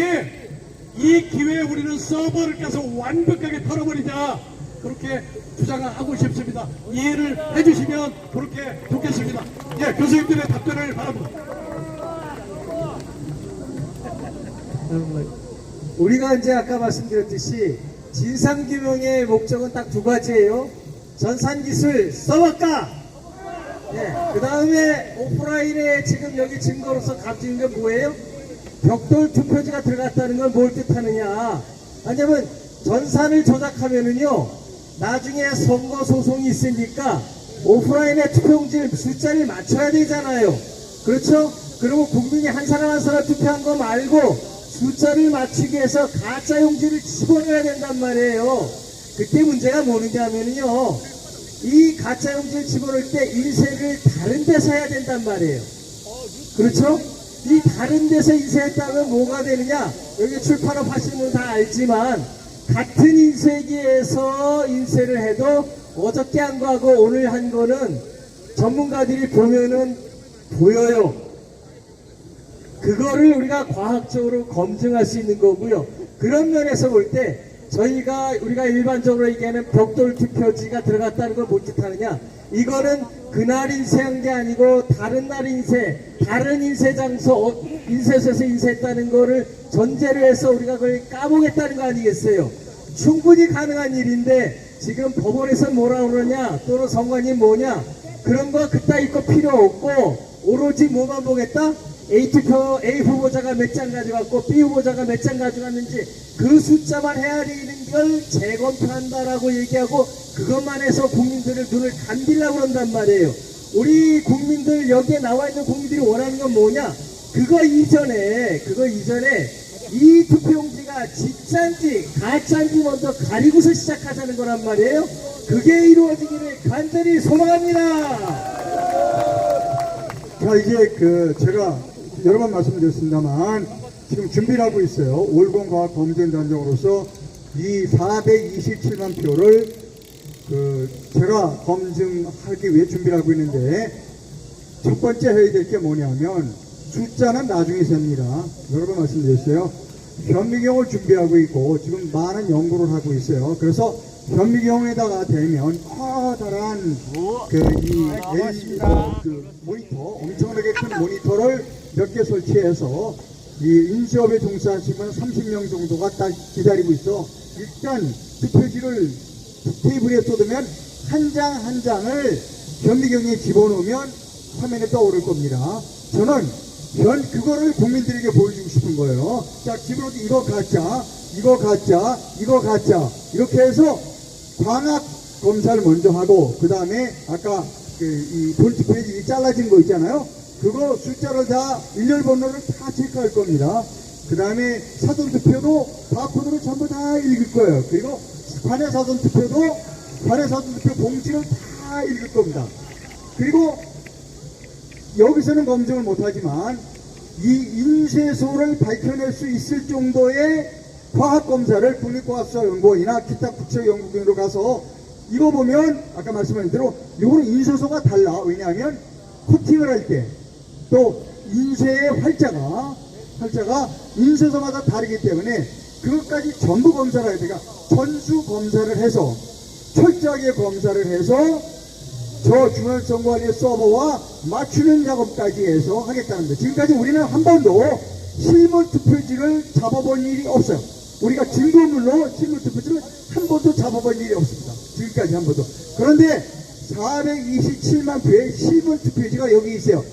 이 기회에 우리는 서버를 가서 완벽하게 털어버리자 그렇게 주장을 하고 싶습니다. 이해를 해주시면 그렇게 좋겠습니다. 예, 교수님들의 답변을 바랍니다. 우리가 이제 아까 말씀드렸듯이 진상규명의 목적은 딱 두 가지예요. 전산기술 써볼까? 그 다음에 오프라인에 지금 여기 증거로서 가지는 게 뭐예요? 벽돌 투표지가 들어갔다는 건 뭘 뜻하느냐? 왜냐면 전산을 조작하면은요, 나중에 선거 소송이 있으니까 오프라인에 투표용지 숫자를 맞춰야 되잖아요. 그렇죠? 그리고 국민이 한 사람 한 사람 투표한 거 말고 숫자를 맞추기 위해서 가짜 용지를 집어넣어야 된단 말이에요. 그때 문제가 뭐냐 하면요, 이 가짜 용지를 집어넣을 때 인쇄를 다른 데서 해야 된단 말이에요. 그렇죠? 이 다른 데서 인쇄했다면 뭐가 되느냐? 여기 출판업 하시는 분 다 알지만 같은 인쇄기에서 인쇄를 해도 어저께 한 거하고 오늘 한 거는 전문가들이 보면은 보여요. 그거를 우리가 과학적으로 검증할 수 있는 거고요. 그런 면에서 볼 때 우리가 일반적으로 얘기하는 벽돌 투표지가 들어갔다는 걸 뭘 뜻하느냐? 이거는 그날 인쇄한 게 아니고 다른 날 다른 인쇄 장소, 인쇄소에서 인쇄했다는 거를 전제로 해서 우리가 그걸 까보겠다는 거 아니겠어요? 충분히 가능한 일인데 지금 법원에서 뭐라 그러냐, 또는 선관위 뭐냐, 그런 거 그따위 거 필요 없고 오로지 뭐만 보겠다? A 후보자가 몇 장 가져갔고 B 후보자가 몇 장 가져갔는지 그 숫자만 헤아리는 걸 재검표한다라고 얘기하고 그것만 해서 국민들의 눈을 감기려고 그런단 말이에요. 우리 국민들, 여기에 나와 있는 국민들이 원하는 건 뭐냐? 그거 이전에 이 투표용지가 진짜인지 가짜인지 먼저 가리고서 시작하자는 거란 말이에요. 그게 이루어지기를 간절히 소망합니다. 자, 이제 제가 여러 번 말씀드렸습니다만 지금 준비를 하고 있어요. 올공과학검증단장으로서 이 427만 표를 제가 검증하기 위해 준비를 하고 있는데 첫 번째 해야 될 게 뭐냐면 숫자는 나중에 셉니다. 여러 번 말씀드렸어요. 현미경을 준비하고 있고 지금 많은 연구를 하고 있어요. 그래서 현미경에다가 대면 커다란 모니터, 엄청나게 큰 모니터를 몇 개 설치해서 이 인쇄업에 종사하시면 30명 정도가 딱 기다리고 있어. 일단 투표지를 테이블에 쏟으면 한 장 한 장을 현미경에 집어넣으면 화면에 떠오를 겁니다. 저는 그거를 국민들에게 보여주고 싶은 거예요. 자, 집어넣어도 이거 가짜, 이거 가짜, 이거 가짜, 이렇게 해서 광학 검사를 먼저 하고 그 다음에 아까 이 볼트페이지 잘라진 거 있잖아요. 그거 숫자를 다 일렬 번호를 다 체크할 겁니다. 그 다음에 사전투표도 바코드를 전부 다 읽을 거예요. 그리고 관내 사전투표 봉지를 다 읽을 겁니다. 그리고 여기서는 검증을 못하지만 이 인쇄소를 밝혀낼 수 있을 정도의 과학검사를 국립과학수사연구원이나 기타 국제연구원으로 가서 이거 보면 아까 말씀하신 대로 이거는 인쇄소가 달라. 왜냐하면 코팅을 할 때 또 인쇄의 활자가 인쇄소마다 다르기 때문에 그것까지 전부 검사를 해야 되니까 전수 검사를 해서 철저하게 검사를 해서 저 중앙선관위 서버와 맞추는 작업까지 해서 하겠다는 거예요. 지금까지 우리는 한 번도 실물 투표지를 잡아본 일이 없어요. 우리가 증거물로 실물 투표지를 한 번도 잡아본 일이 없습니다. 지금까지 한 번도. 그런데 427만 표의 실물 투표지가 여기 있어요.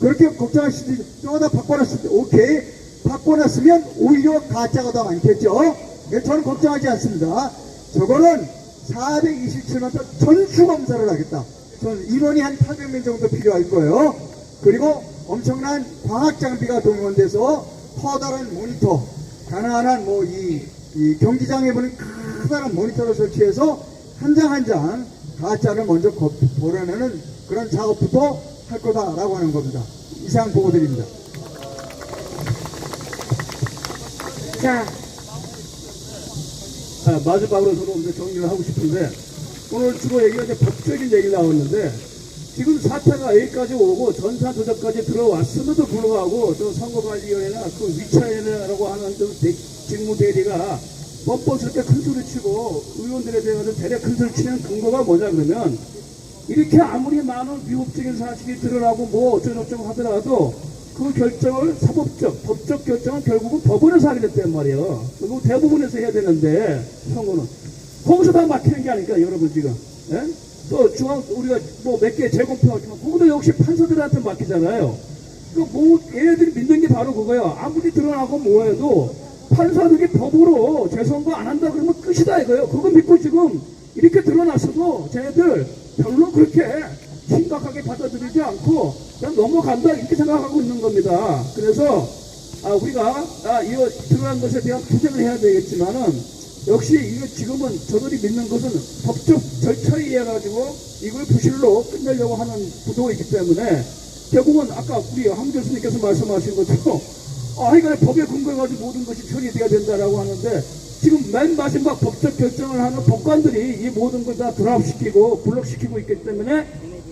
그렇게 걱정하시지, 저거다 바꿔놨을 때, 오케이. 바꿔놨으면 오히려 가짜가 더 많겠죠? 저는 걱정하지 않습니다. 저거는 427만 표 전수검사를 하겠다. 저는 인원이 한 800명 정도 필요할 거예요. 그리고 엄청난 과학 장비가 동원돼서 커다란 모니터, 가난한 이 경기장에 보는 커다란 모니터를 설치해서 한 장 한 장 가짜를 먼저 보려내는 그런 작업부터 할 거다라고 하는 겁니다. 이상 보고 드립니다. 자, 마지막으로 저도 이제 정리를 하고 싶은데, 오늘 주로 얘기가 이제 법적인 얘기 나왔는데, 지금 사태가 여기까지 오고 전산 조작까지 들어왔음에도 불구하고 저 선거관리위원회나 그 위차위원회라고 하는 직무대리가 뻔뻔스럽게 큰 소리 치고 의원들에 대해서 대략 큰 소리 치는 근거가 뭐냐 그러면, 이렇게 아무리 많은 미흡적인 사실이 드러나고 뭐 어쩌고저쩌고 하더라도 그 결정을 법적 결정은 결국은 법원에서 하게 됐단 말이에요. 그리고 대부분에서 해야 되는데, 선거는. 거기서 다 막히는 게 아닐까, 여러분 지금. 예? 또 우리가 뭐 몇 개 재검표하지만, 거기도 역시 판사들한테 맡기잖아요. 얘네들이 믿는 게 바로 그거예요. 아무리 드러나고 뭐해도 판사들이 법으로 재선거 안 한다 그러면 끝이다 이거예요. 그거 믿고 지금 이렇게 드러났어도 쟤네들 별로 그렇게 심각하게 받아들이지 않고 그냥 넘어간다 이렇게 생각하고 있는 겁니다. 그래서 우리가 이거 드러난 것에 대한 투쟁을 해야 되겠지만은, 역시 이거 지금은 저들이 믿는 것은 법적 절차에 의해 가지고 이걸 부실로 끝내려고 하는 구도가 있기 때문에, 결국은 아까 우리 함 교수님께서 말씀하신 것처럼 하여간에 법에 근거해가지고 모든 것이 처리돼야 된다라고 하는데, 지금 맨 마지막 법적 결정을 하는 법관들이 이 모든 걸 다 드랍시키고 블록시키고 있기 때문에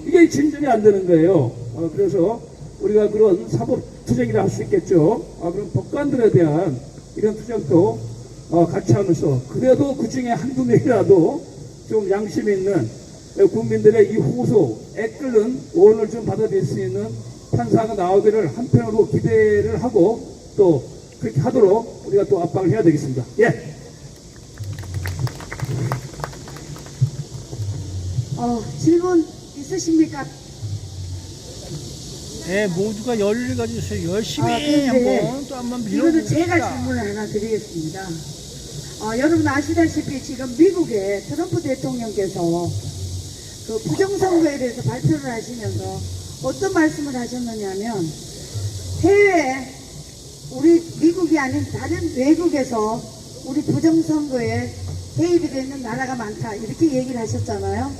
이게 진전이 안 되는 거예요. 그래서 우리가 그런 사법 투쟁이라 할 수 있겠죠. 그럼 법관들에 대한 이런 투쟁도 같이 하면서, 그래도 그 중에 한두 명이라도 좀 양심 있는 국민들의 이 호소에 끓는 오원을 좀 받아들일 수 있는 판사가 나오기를 한편으로 기대를 하고, 또 그렇게 하도록 우리가 또 압박을 해야 되겠습니다. 예. 질문 있으십니까? 네, 모두가 열의를 가지고 열심히 근데 한번 또 한번 이거는 밀어봅시다. 제가 질문을 하나 드리겠습니다. 여러분 아시다시피 지금 미국의 트럼프 대통령께서 그 부정선거에 대해서 발표를 하시면서 어떤 말씀을 하셨느냐면, 해외, 우리 미국이 아닌 다른 외국에서 우리 부정선거에 개입이 되는 나라가 많다 이렇게 얘기를 하셨잖아요.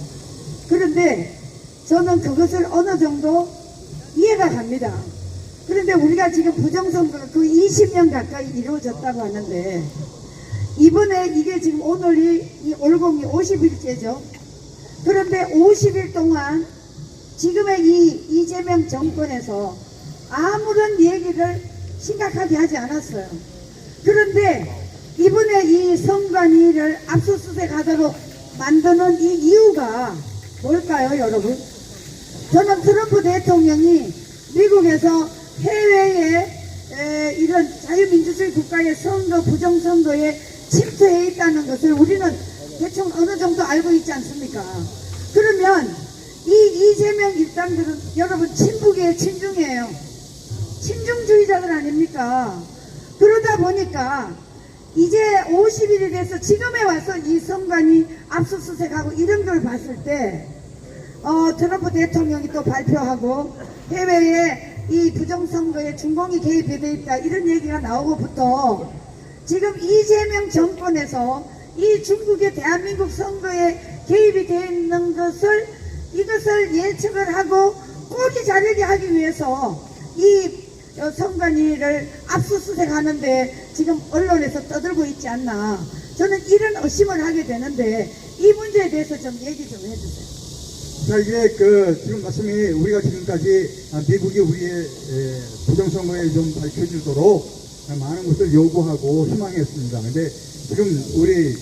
그런데 저는 그것을 어느 정도 이해가 갑니다. 그런데 우리가 지금 부정선거가 그 20년 가까이 이루어졌다고 하는데, 이번에 이게 지금 오늘이 이 올공이 50일째죠. 그런데 50일 동안 지금의 이 이재명 정권에서 아무런 얘기를 심각하게 하지 않았어요. 그런데 이번에 이 선관위를 압수수색하도록 만드는 이 이유가 뭘까요, 여러분? 저는 트럼프 대통령이 미국에서 해외에 이런 자유민주주의 국가의 선거, 부정선거에 침투해 있다는 것을 우리는 대충 어느 정도 알고 있지 않습니까? 그러면 이 이재명 일당들은 여러분 친북이에요, 친중이에요? 친중주의자들 아닙니까? 그러다 보니까 이제 50일이 돼서 지금에 와서 이 선관위 압수수색하고 이런 걸 봤을 때 트럼프 대통령이 또 발표하고 해외에 이 부정선거에 중공이 개입이 돼 있다 이런 얘기가 나오고부터 지금 이재명 정권에서 이 중국의 대한민국 선거에 개입이 되어 있는 이것을 예측을 하고 꼬리 자르게 하기 위해서 이 선관위를 압수수색하는데 지금 언론에서 떠들고 있지 않나, 저는 이런 의심을 하게 되는데 이 문제에 대해서 좀 얘기 좀 해주세요. 자, 이게 지금 말씀이 우리가 지금까지 미국이 우리의 부정선거에 좀 밝혀지도록 많은 것을 요구하고 희망했습니다. 근데 지금 우리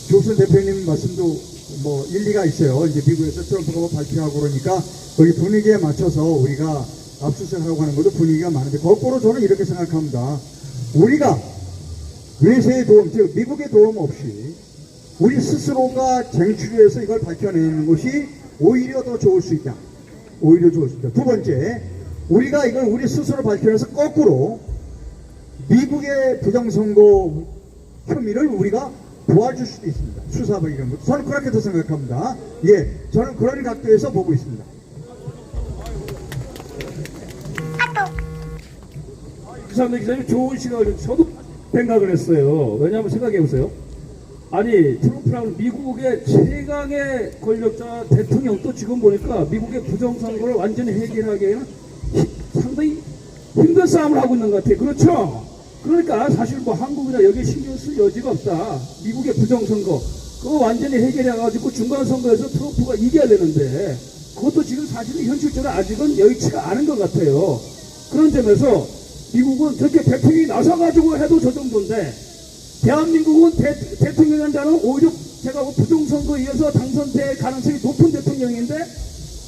조선 대표님 말씀도 뭐 일리가 있어요. 이제 미국에서 트럼프가 발표하고 그러니까 거기 분위기에 맞춰서 우리가 압수수색하고 하는 것도 분위기가 많은데, 거꾸로 저는 이렇게 생각합니다. 우리가 외세의 도움, 즉 미국의 도움 없이 우리 스스로가 쟁취해서 이걸 밝혀내는 것이 오히려 더 좋을 수 있다. 오히려 좋을 수 있다. 두 번째, 우리가 이걸 우리 스스로 밝혀내서 거꾸로 미국의 부정선거 혐의를 우리가 도와줄 수도 있습니다. 수사하고 이런 것. 저는 그렇게 더 생각합니다. 예, 저는 그런 각도에서 보고 있습니다. 기사님 좋은 시각을 저도 생각을 했어요. 왜냐하면 생각해보세요. 아니 트럼프라는 미국의 최강의 권력자 대통령도 지금 보니까 미국의 부정선거를 완전히 해결하기에는 상당히 힘든 싸움을 하고 있는 것 같아요. 그렇죠? 그러니까 사실 뭐 한국이나 여기에 신경 쓸 여지가 없다. 미국의 부정선거 그거 완전히 해결해가지고 중간선거에서 트럼프가 이겨야 되는데 그것도 지금 사실은 현실적으로 아직은 여의치가 않은 것 같아요. 그런 점에서 미국은 저렇게 대통령이 나서가지고 해도 저 정도인데 대한민국은 대통령이라는 자는 오히려 제가 부정선거에 의해서 당선될 가능성이 높은 대통령인데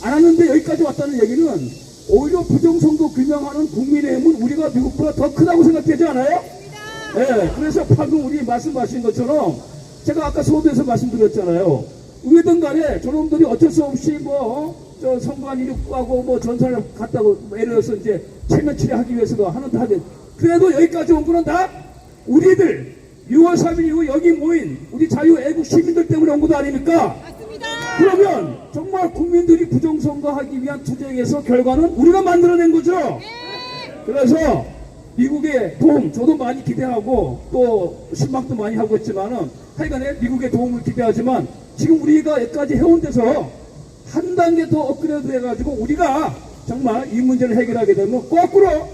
안 왔는데 여기까지 왔다는 얘기는 오히려 부정선거 규명하는 국민의힘은 우리가 미국보다 더 크다고 생각되지 않아요? 네, 그래서 방금 우리 말씀하신 것처럼 제가 아까 서두에서 말씀드렸잖아요. 왜든 간에 저놈들이 어쩔 수 없이 저 선관 이륙하고 전선을 갔다고 예를 들어서 이제 체면 치레하기 위해서도 하는데 하든 그래도 여기까지 온 거는 다 우리들 6월 3일 이후 여기 모인 우리 자유애국 시민들 때문에 온 것도 아닙니까? 맞습니다. 그러면 정말 국민들이 부정선거하기 위한 투쟁에서 결과는 우리가 만들어낸 거죠? 네. 그래서 미국의 도움 저도 많이 기대하고 또 실망도 많이 하고 있지만은 하여간에 미국의 도움을 기대하지만 지금 우리가 여기까지 해온 데서 한 단계 더 업그레이드 해가지고 우리가 정말 이 문제를 해결하게 되면 거꾸로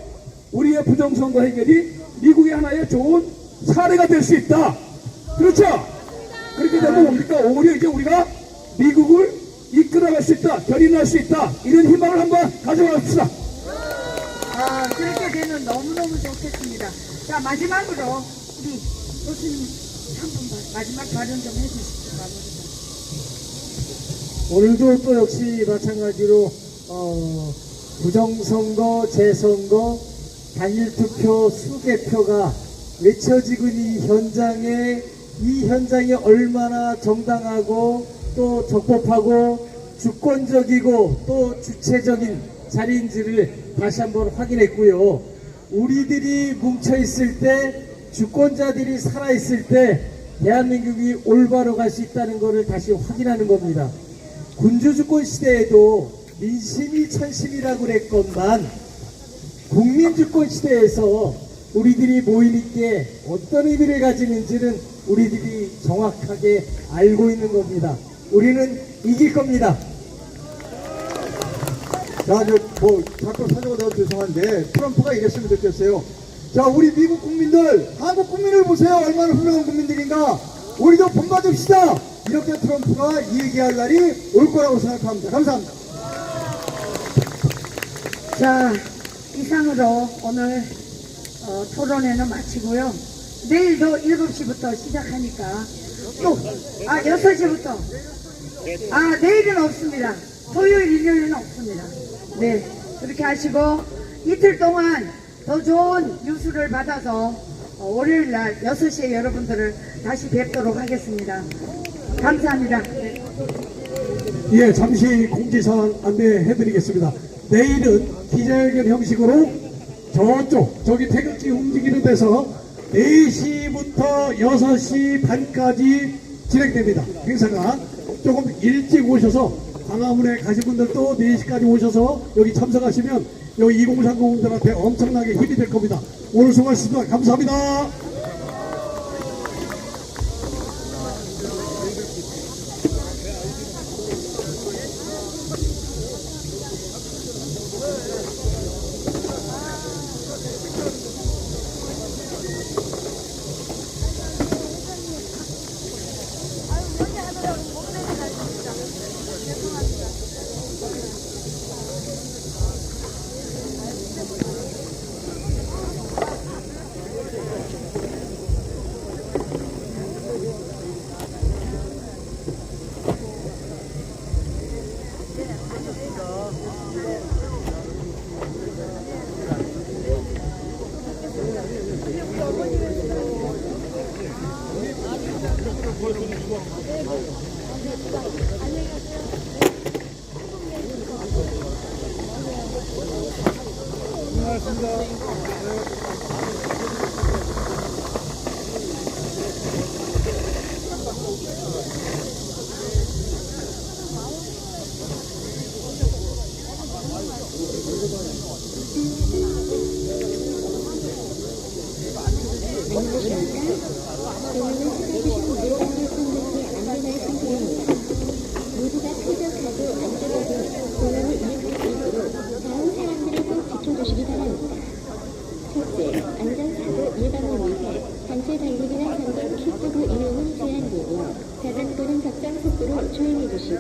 우리의 부정선거 해결이 미국의 하나의 좋은 사례가 될 수 있다. 그렇죠? 그렇게 되면 뭡니까? 오히려 이제 우리가 미국을 이끌어갈 수 있다. 견인할 수 있다. 이런 희망을 한번 가져갑시다. 그렇게 되면 너무너무 좋겠습니다. 자, 마지막으로 우리 교수님 한 분만 마지막 발언 좀 해주시죠. 오늘도 또 역시 마찬가지로 부정선거, 재선거, 단일투표, 수개표가 외쳐지고 이 현장에 얼마나 정당하고 또 적법하고 주권적이고 또 주체적인 자리인지를 다시 한번 확인했고요. 우리들이 뭉쳐있을 때 주권자들이 살아있을 때 대한민국이 올바로 갈 수 있다는 것을 다시 확인하는 겁니다. 군주주권 시대에도 민심이 천심이라고 그랬건만 국민주권 시대에서 우리들이 모이는 게 어떤 의미를 가지는지는 우리들이 정확하게 알고 있는 겁니다. 우리는 이길 겁니다. 자, 자꾸 사정을 내가 죄송한데 트럼프가 이랬으면 좋겠어요. 자, 우리 미국 국민들, 한국 국민을 보세요. 얼마나 훌륭한 국민들인가. 우리도 본받읍시다. 이렇게 트럼프가 얘기할 날이 올 거라고 생각합니다. 감사합니다. 자, 이상으로 오늘 토론회는 마치고요. 내일도 7시부터 시작하니까 또 6시부터 내일은 없습니다. 토요일, 일요일은 없습니다. 네, 그렇게 하시고 이틀 동안 더 좋은 뉴스를 받아서 월요일 날 6시에 여러분들을 다시 뵙도록 하겠습니다. 감사합니다. 네. 예, 잠시 공지사항 안내해드리겠습니다. 내일은 기자회견 형식으로 저기 태극기 움직이는 데서 4시부터 6시 반까지 진행됩니다. 행사가 조금 일찍 오셔서 광화문에 가신 분들도 4시까지 오셔서 여기 참석하시면 여기 2030분들한테 엄청나게 힘이 될 겁니다. 오늘 수고하셨습니다. 감사합니다.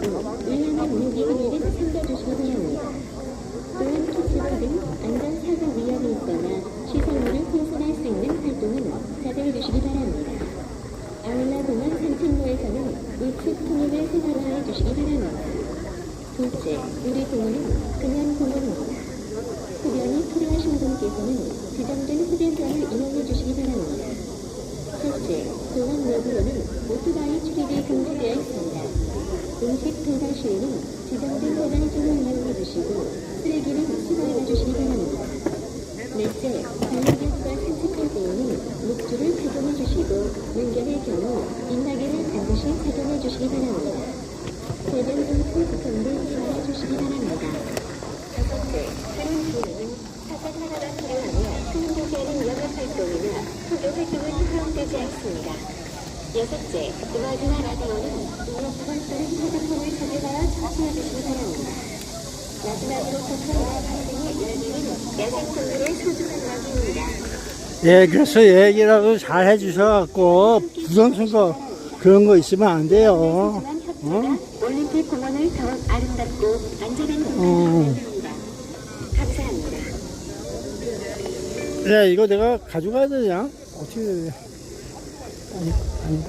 위험한 무기 행위를 삼가주시기 바랍니다. 또한 토치로 등 안전사고 위험이 있거나 시설물을 훼손할 수 있는 활동은 자제해 주시기 바랍니다. 아울러 공원 산책로에서는 우측 통행을 생활화해 주시기 바랍니다. 둘째, 우리 공원은 그냥 공원입니다. 흡연이 필요하신 분께서는 지정된 흡연장을 이용해 주시기 바랍니다. 셋째, 공원 내부로는 오토바이 출입이 금지되어 있습니다. 음식 도달 시에는 지정된 도달증을 이용해 주시고 쓰레기는 수거해 주시기 바랍니다. 넷째, 반려견과 산책할 때에는 목줄을 착용해 주시고 운전의 경우 인마개를 반드시 착용해 주시기 바랍니다. 배변 등 스톤도 이용해 주시기 바랍니다. 다섯째, 다른 주민은 사건 하나가 필요하며 수행되지 않은 영업 활동이나 소교 활동은 허용되지 않습니다. 여섯째, 음악이나 라디오는 음악물 또는 화장품을 사용하여 청취해 주시기 바랍니다. 마지막으로 접근과 발생의 열기는 야생동물의 소중한 낙입니다. 예, 그래서 얘기라도 잘 해주셔갖고 부정선 거 그런 거 있으면 안 돼요. 올림픽 공원을 더 아름답고 안전한 공간으로 만듭니다. 감사합니다. 네, 이거 내가 가져가야 되냐? 어떻게 해야 돼? 아니다.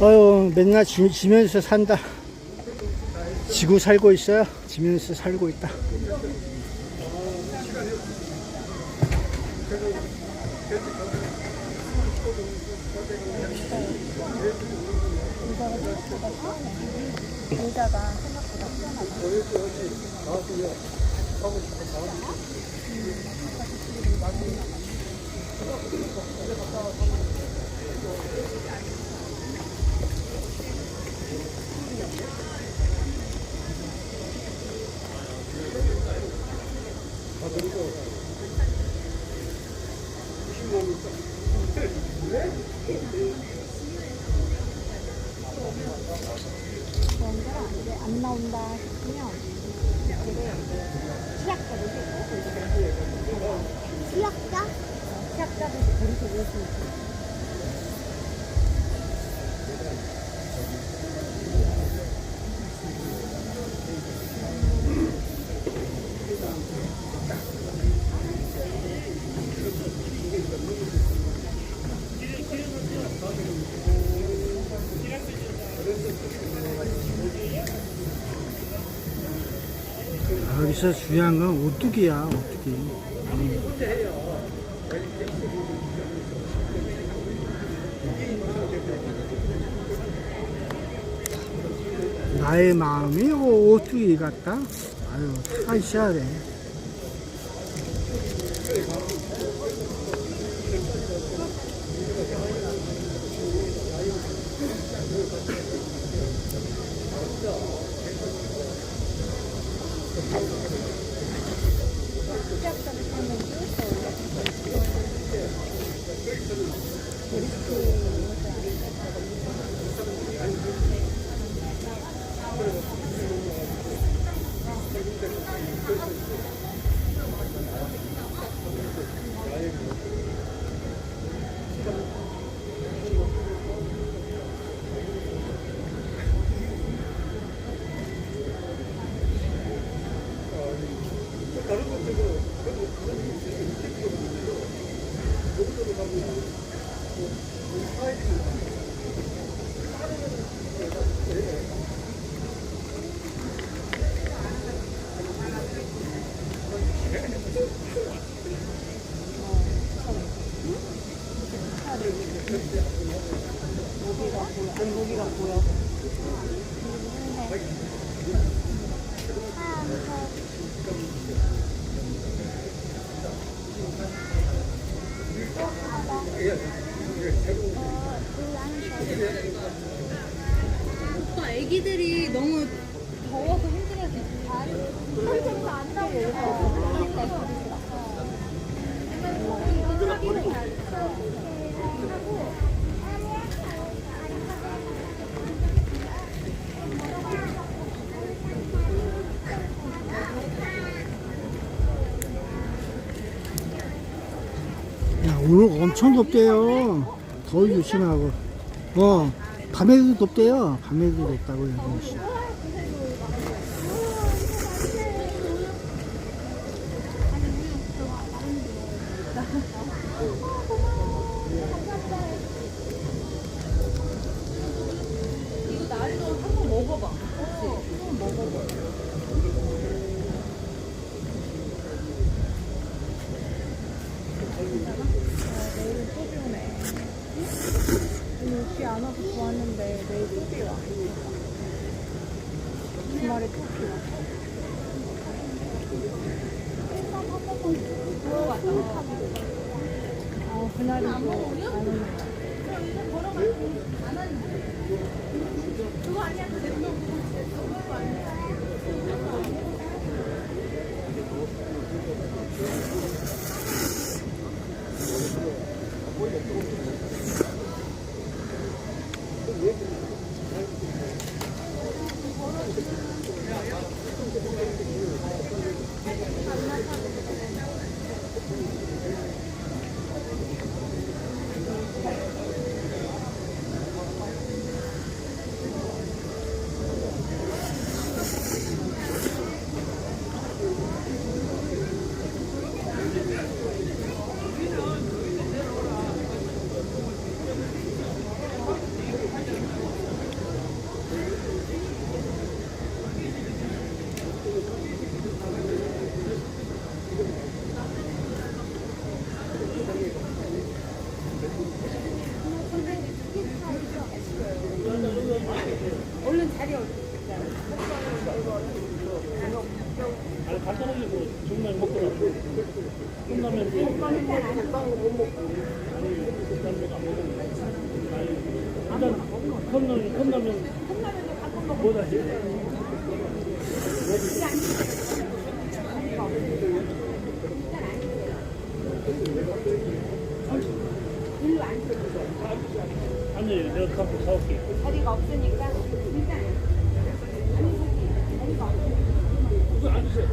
아유, 맨날 지면서 산다. 지고 살고 있어요. 지면서 살고 있다. 안 나온다 싶으면 시약자들 거기서 왜 여기서 중요한 건 오뚜기야, 오뚜기. 나의 마음이 오뚜기 같다? 아유, 다 있어야 돼. 모기가 보여. 오빠 애기들이 너무 더워서 힘들어서 설정도 안 나고 야, 오늘 엄청 덥대요. 더위 조심하고. 밤에도 덥대요. 밤에도 덥다고 얘기했어. 이거 나리도 한번 먹어봐. 한번 먹어봐. 내일은 또 비 오네. 오늘 비 안 와서 좋았는데 내일 또 비 와. 주말에 또 비 와. 그날이 안 오는 거야. 그거 아니야? 얼른 자리 얼른. 간단하게 정말 먹더라고. 끝나면 일단 컵라면 뭐다 해? 아니 내가 카페 사올게. 자리가 없으니까 일단 우선 앉으세요.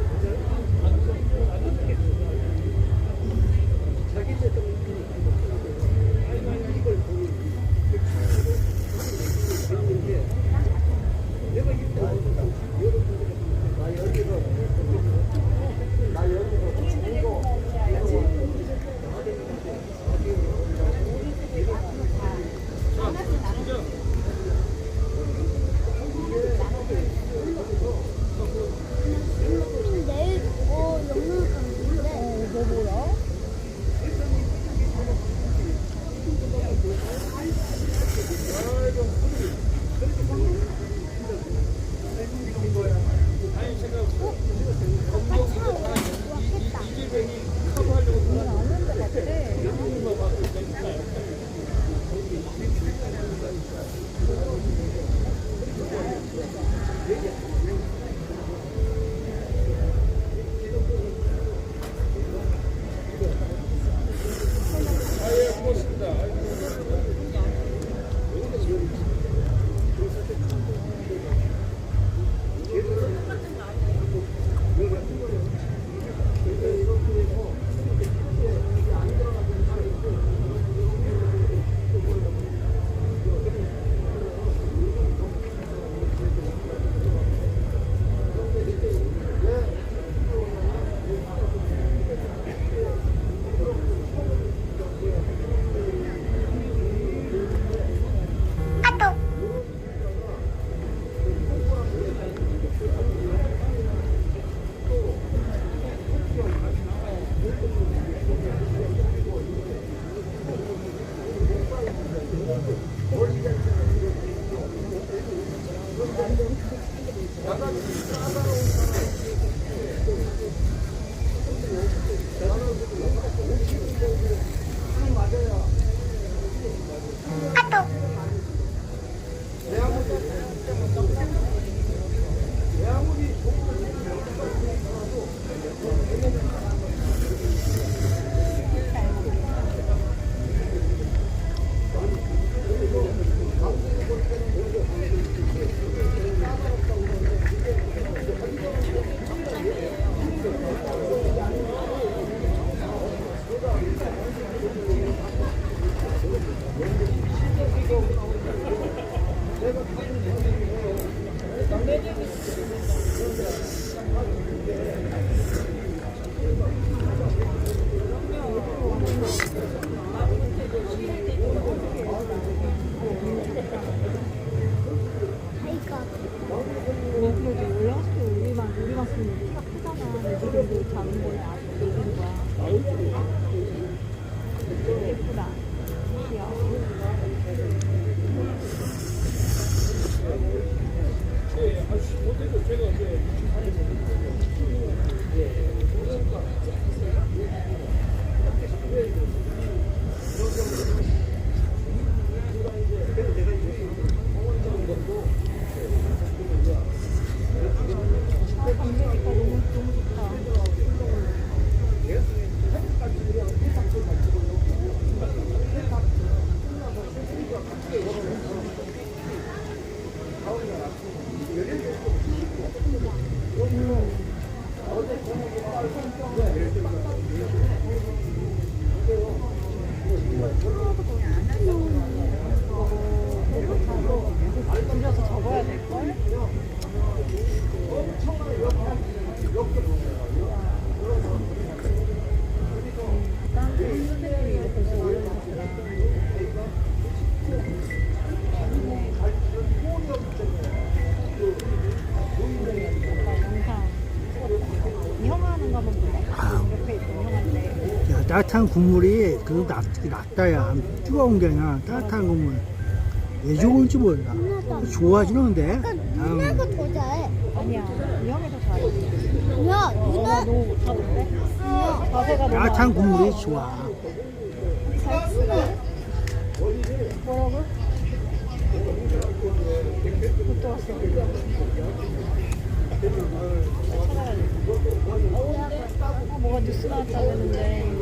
우리만 쓰는 키가 크잖아. 애기들도 작은 거에 아직 얘기는 거야. 예쁘다. 귀여워. 줄여서 접어야 될걸? 딴 선생님이 이렇게 좋아하는 영상 형 하는 거 한번 볼래? 옆에 있던 형한테 야, 따뜻한 국물이 그래도 낫다야. 뜨거운 게 아니라 따뜻한 국물. 왜 좋은지 몰라. 좋아지는데. 누나가 더 잘해. 아니야 이 형이 더 잘해. 누나, 누나. 너무 못하던데? 자세가 너무 따뜻한 안 국물이 좋아. 좋아. 잘 쓰네. 뭐라고? 못 들었어. 뭐가 뉴스 나왔다는데.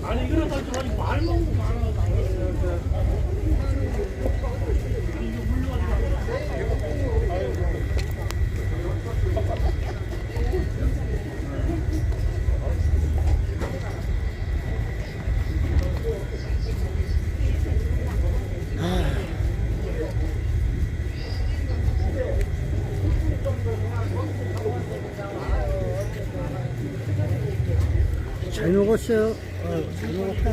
아니 이러다 좀 아니 말 먹고 말아. 잘 먹었어요. 잘 먹었다.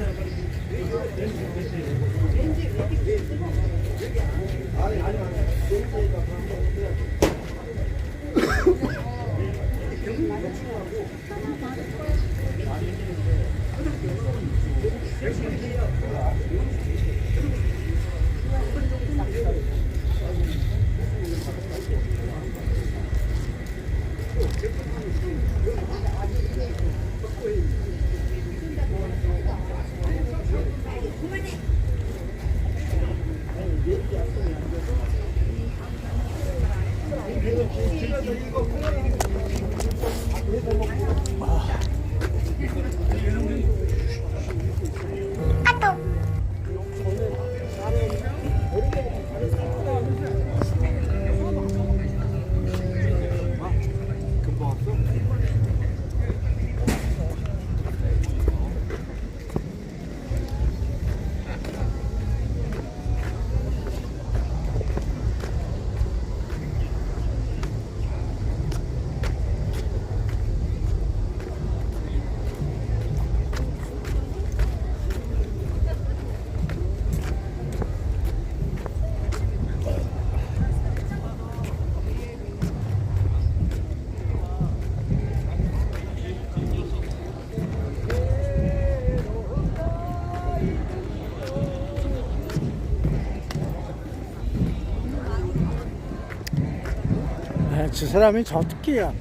저 사람이 저 특기야.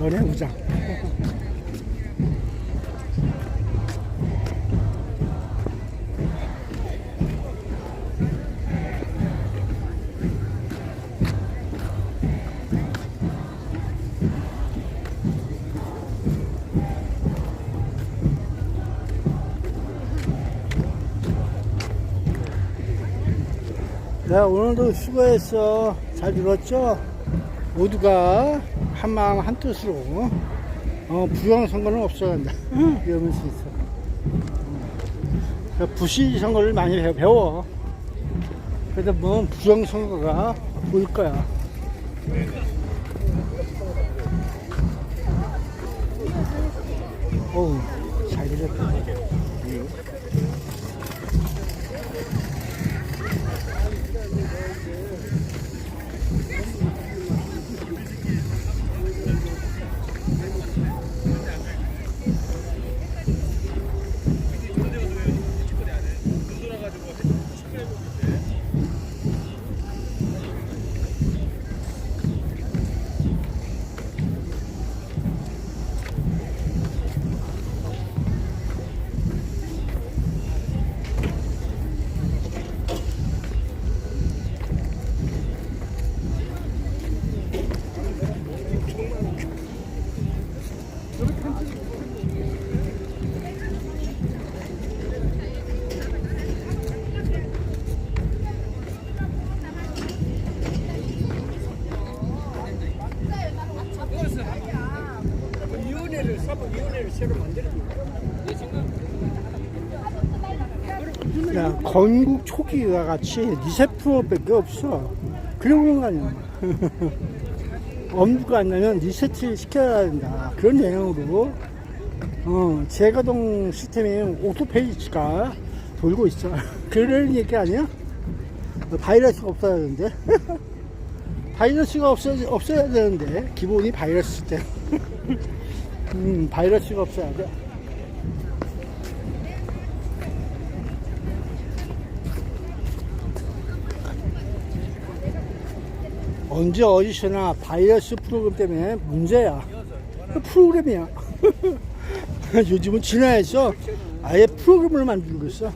연애부장. 야, 오늘도 수고했어. 잘 들었죠? 모두가 한마음 한뜻으로 부정선거는 없어야 한다. 이러면서 있어. 부시 선거를 많이 배워. 그래도 뭐 부정선거가 보일 거야. 어우, 잘 들었다. 야, 건국 초기와 같이 리세프로밖에 없어. 그러는 거 아니야. 엄두가 안 나면 리세트 시켜야 된다. 그런 내용으로 재가동 시스템이 오토페이지가 돌고 있어. 그런 얘기 아니야? 바이러스가 없어야 되는데. 바이러스가 없어야 되는데 기본이 바이러스 때. 바이러스가 없어야 돼. 언제 어디서나 바이러스 프로그램 때문에 문제야. 프로그램이야. 요즘은 진화해서 아예 프로그램을 만들고 있어.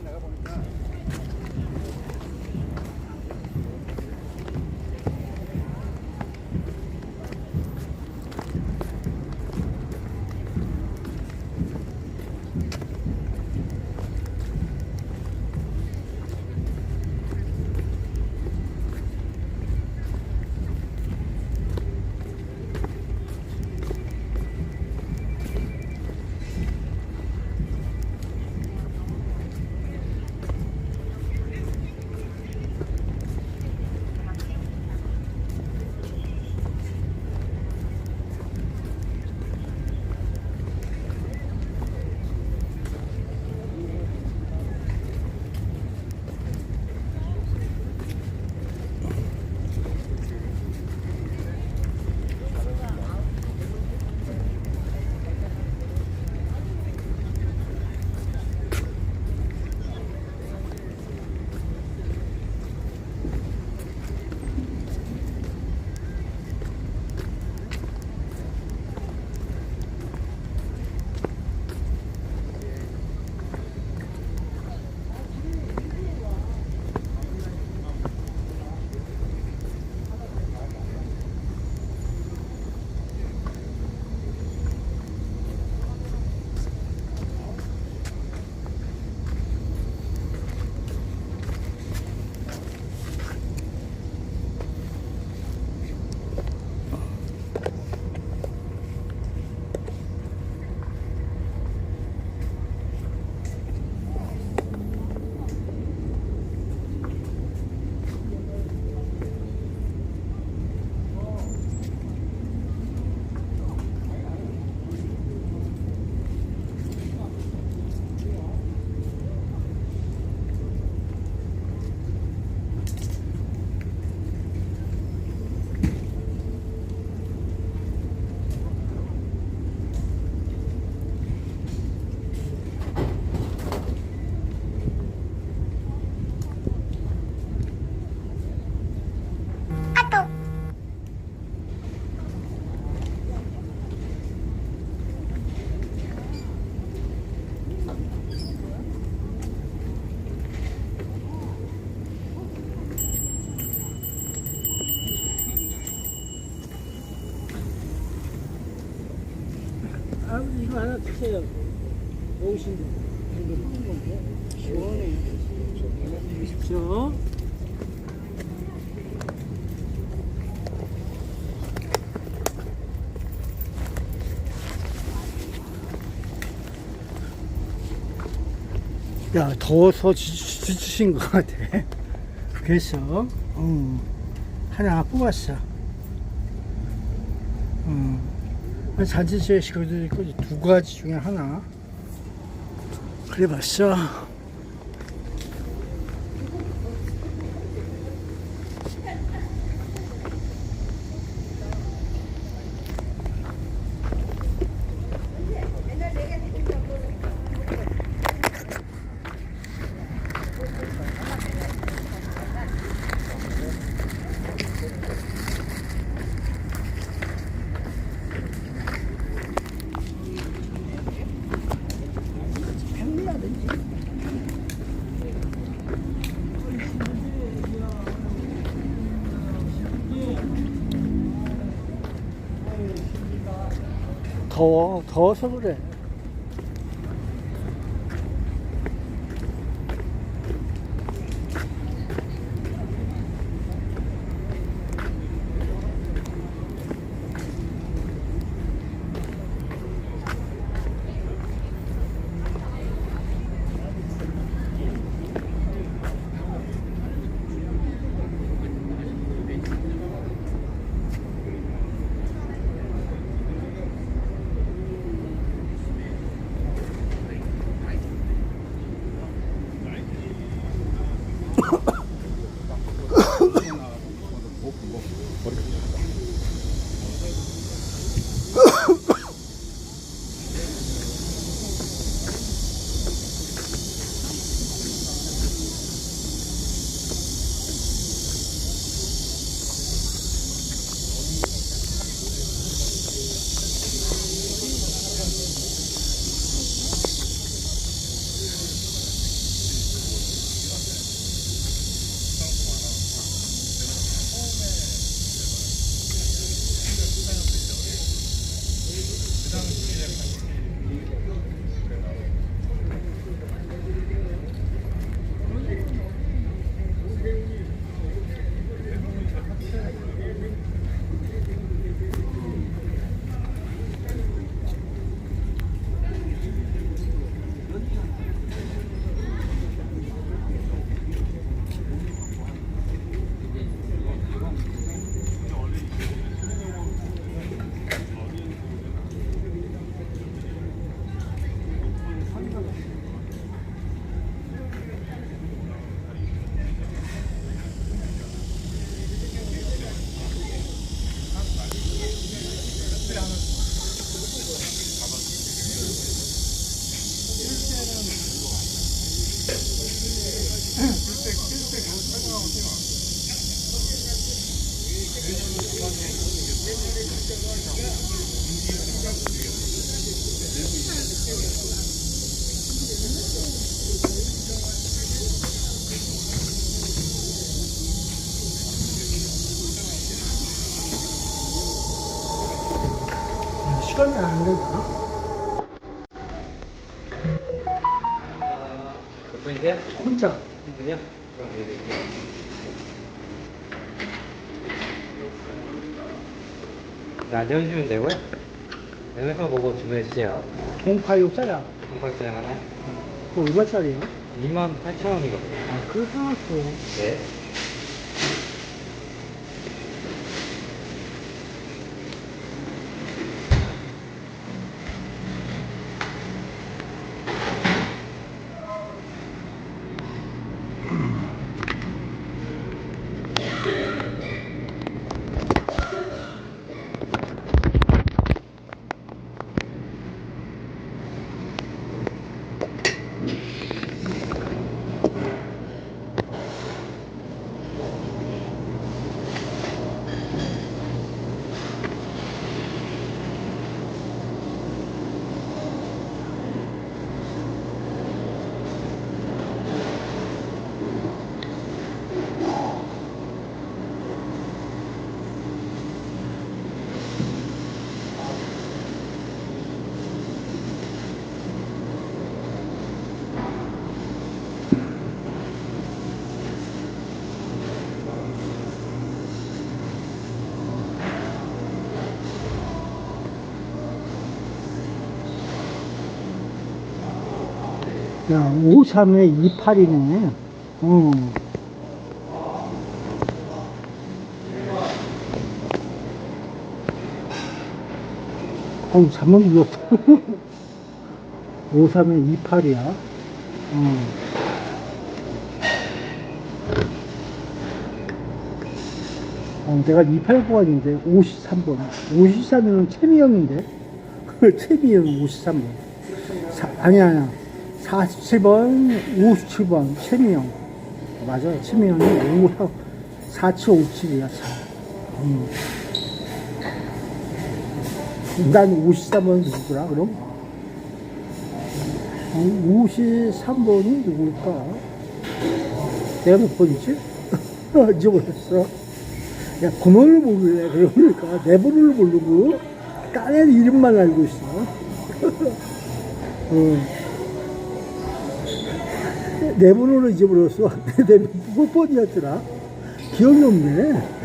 이거 하나 드세요. 오신 분. 이거 먹는 건데. 시원해. 드십시오. 야, 더워서 지치신 것 같아. 그래서, 하나 뽑았어. 잔치제 식구도 있고, 두 가지 중에 하나. 그래 봤어. 더워서 그래. 시간이 안 되나? 몇 분이세요? 혼자. 한 분이요? 그럼 앉아주시면 되고요. 메뉴표 보고 주문해주세요. 086짜리야. 공팔짜리 하나? 그거 얼마짜리야? 28,000원이거든요. 아, 그거 사놨어. 네. 야, 53에 28이네. 어우, 잠만 눌렀다. 53에 28이야. 내가 28번인데 53번. 53은 채미형인데. 채미형 53번. 아니야. 47번, 57번, 채미형. 맞아요. 채미형이 4757이야. 난 53번은 누구더라, 그럼? 53번이 누굴까? 내가 몇 번이지? 잊어버렸어. 야, 번호를 모르래. 그러니까 내 번호를 모르고 딴 이름만 알고 있어. 내 번호를 잊어버렸어. 내 몇 번이었더라? 기억이 없네.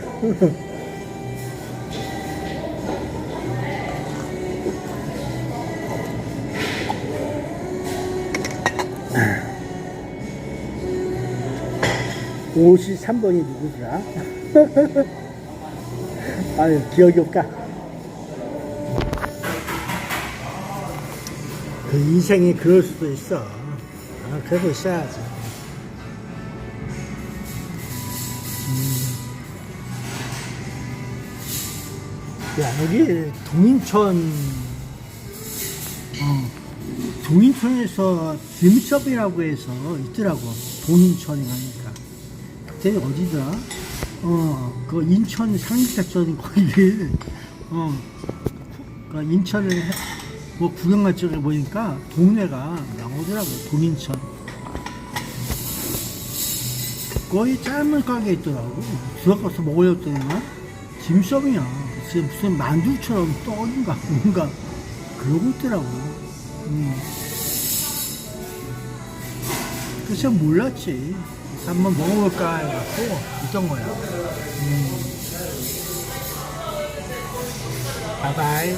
53번이 누구더라? 아유, 기억이 없다. 그 인생이 그럴 수도 있어. 그러고 있어야지. 야, 여기 동인천에서 딤섭이라고 해서 있더라고. 동인천이라니까. 그때 어디더라? 그 인천 상륙작전 거기, 그 인천을 뭐 구경 갈 적에 보니까 동네가 나오더라고. 동인천. 거의 짧은 가게 있더라고. 들어가서 먹으려고 했더니 딤섭이야. 무슨 만두처럼 떡인가 뭔가 그러고 있더라고. 그래서 몰랐지. 한번 먹어볼까 해갖고 있던 거야. 바이바이.